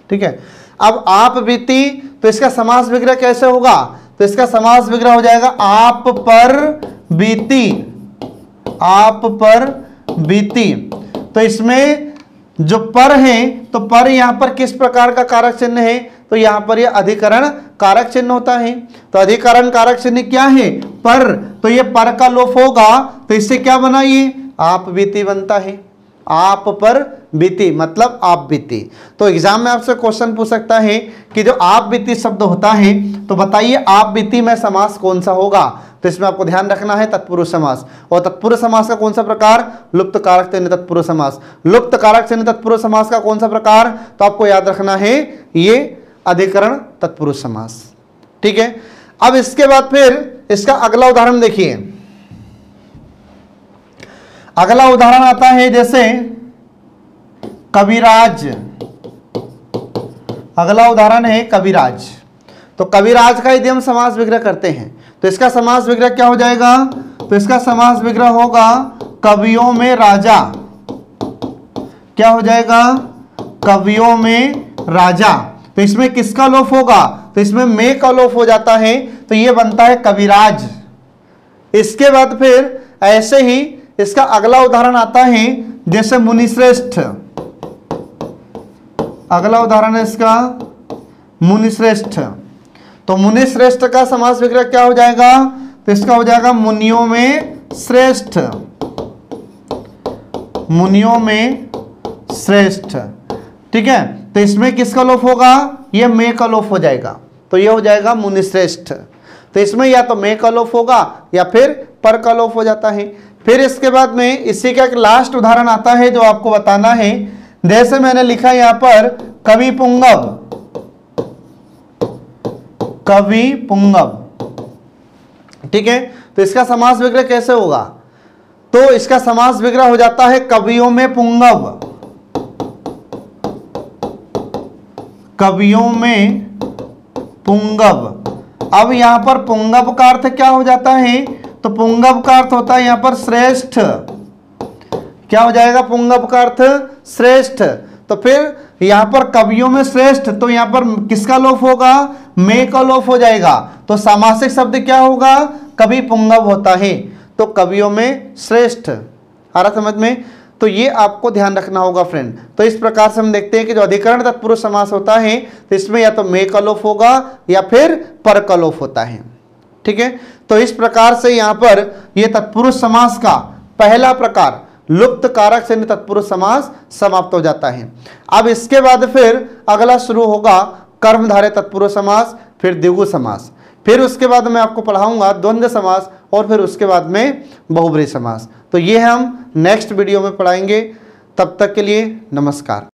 ठीक है, अब आप बीती, तो इसका समास विग्रह कैसे होगा, तो इसका समास विग्रह हो जाएगा आप पर बीती। आप पर बीती। तो इसमें जो पर है, तो पर यहां पर किस प्रकार का कारक चिन्ह है, तो यहां पर यह अधिकरण कारक चिन्ह होता है। तो अधिकरण कारक चिन्ह क्या है, पर। तो ये पर का लोप होगा, तो इससे क्या बना, ये आप बीती बनता है। आप पर बीती मतलब आप बीती। तो एग्जाम में आपसे क्वेश्चन पूछ सकता है कि जो आप बीती शब्द होता है, तो बताइए आप बीती में समास कौन सा होगा। तो इसमें आपको ध्यान रखना है तत्पुरुष समास। और तत्पुरुष समास का कौन सा प्रकार, लुप्त कारक चिन्ह तत्पुरुष समास। लुप्त कारक चिन्ह तत्पुरुष समास का कौन सा प्रकार, तो आपको याद रखना है ये अधिकरण तत्पुरुष समास। ठीक है, अब इसके बाद फिर इसका अगला उदाहरण देखिए। अगला उदाहरण आता है जैसे कविराज। अगला उदाहरण है कविराज। तो कविराज का यदि हम समास विग्रह करते हैं तो इसका समास विग्रह क्या हो जाएगा, तो इसका समास विग्रह होगा कवियों में राजा। क्या हो जाएगा, कवियों में राजा। तो इसमें किसका लोप होगा, तो इसमें में का लोप हो जाता है, तो ये बनता है कविराज। इसके बाद फिर ऐसे ही इसका अगला उदाहरण आता है जैसे मुनिश्रेष्ठ। अगला उदाहरण है इसका मुनिश्रेष्ठ। तो मुनिश्रेष्ठ का समास विग्रह क्या हो जाएगा, तो इसका हो जाएगा मुनियों में श्रेष्ठ। मुनियों में श्रेष्ठ। ठीक है, तो इसमें किसका लोप होगा, ये में का लोप हो जाएगा, तो ये हो जाएगा मुनिश्रेष्ठ। तो इसमें या तो में का लोप होगा या फिर पर का लोप हो जाता है। फिर इसके बाद में इसी का एक लास्ट उदाहरण आता है जो आपको बताना है। जैसे मैंने लिखा यहां पर कवि पुंगव। कवि पुंगव। ठीक है, तो इसका समास विग्रह कैसे होगा? तो इसका समास विग्रह हो जाता है कवियों में पुंगव, कवियों में पुंगव। अब यहां पर पुंगव का अर्थ क्या हो जाता है? तो पुंगव का अर्थ होता है यहां पर श्रेष्ठ। क्या हो जाएगा पुंगव का अर्थ? श्रेष्ठ। तो फिर यहां पर कवियों में श्रेष्ठ, तो यहां पर किसका लोप होगा? में का लोप हो जाएगा। तो सामासिक शब्द क्या होगा? कवि पुंगव होता है। तो कवियों में श्रेष्ठ। आ रहा समझ में? तो ये आपको ध्यान रखना होगा फ्रेंड। तो इस प्रकार से हम देखते हैं कि जो अधिकरण तत्पुरुष समास होता है तो इसमें या तो में का लोप होगा या फिर पर का लोप होता है। ठीक है, तो इस प्रकार से यहां पर ये तत्पुरुष समास का पहला प्रकार लुप्त कारक से तत्पुरुष समास समाप्त हो जाता है। अब इसके बाद फिर अगला शुरू होगा कर्मधारय तत्पुरुष समास, फिर द्विगु समास, फिर उसके बाद मैं आपको पढ़ाऊंगा द्वंद्व समास और फिर उसके बाद में बहुब्रीहि समास। तो ये हम नेक्स्ट वीडियो में पढ़ाएंगे। तब तक के लिए नमस्कार।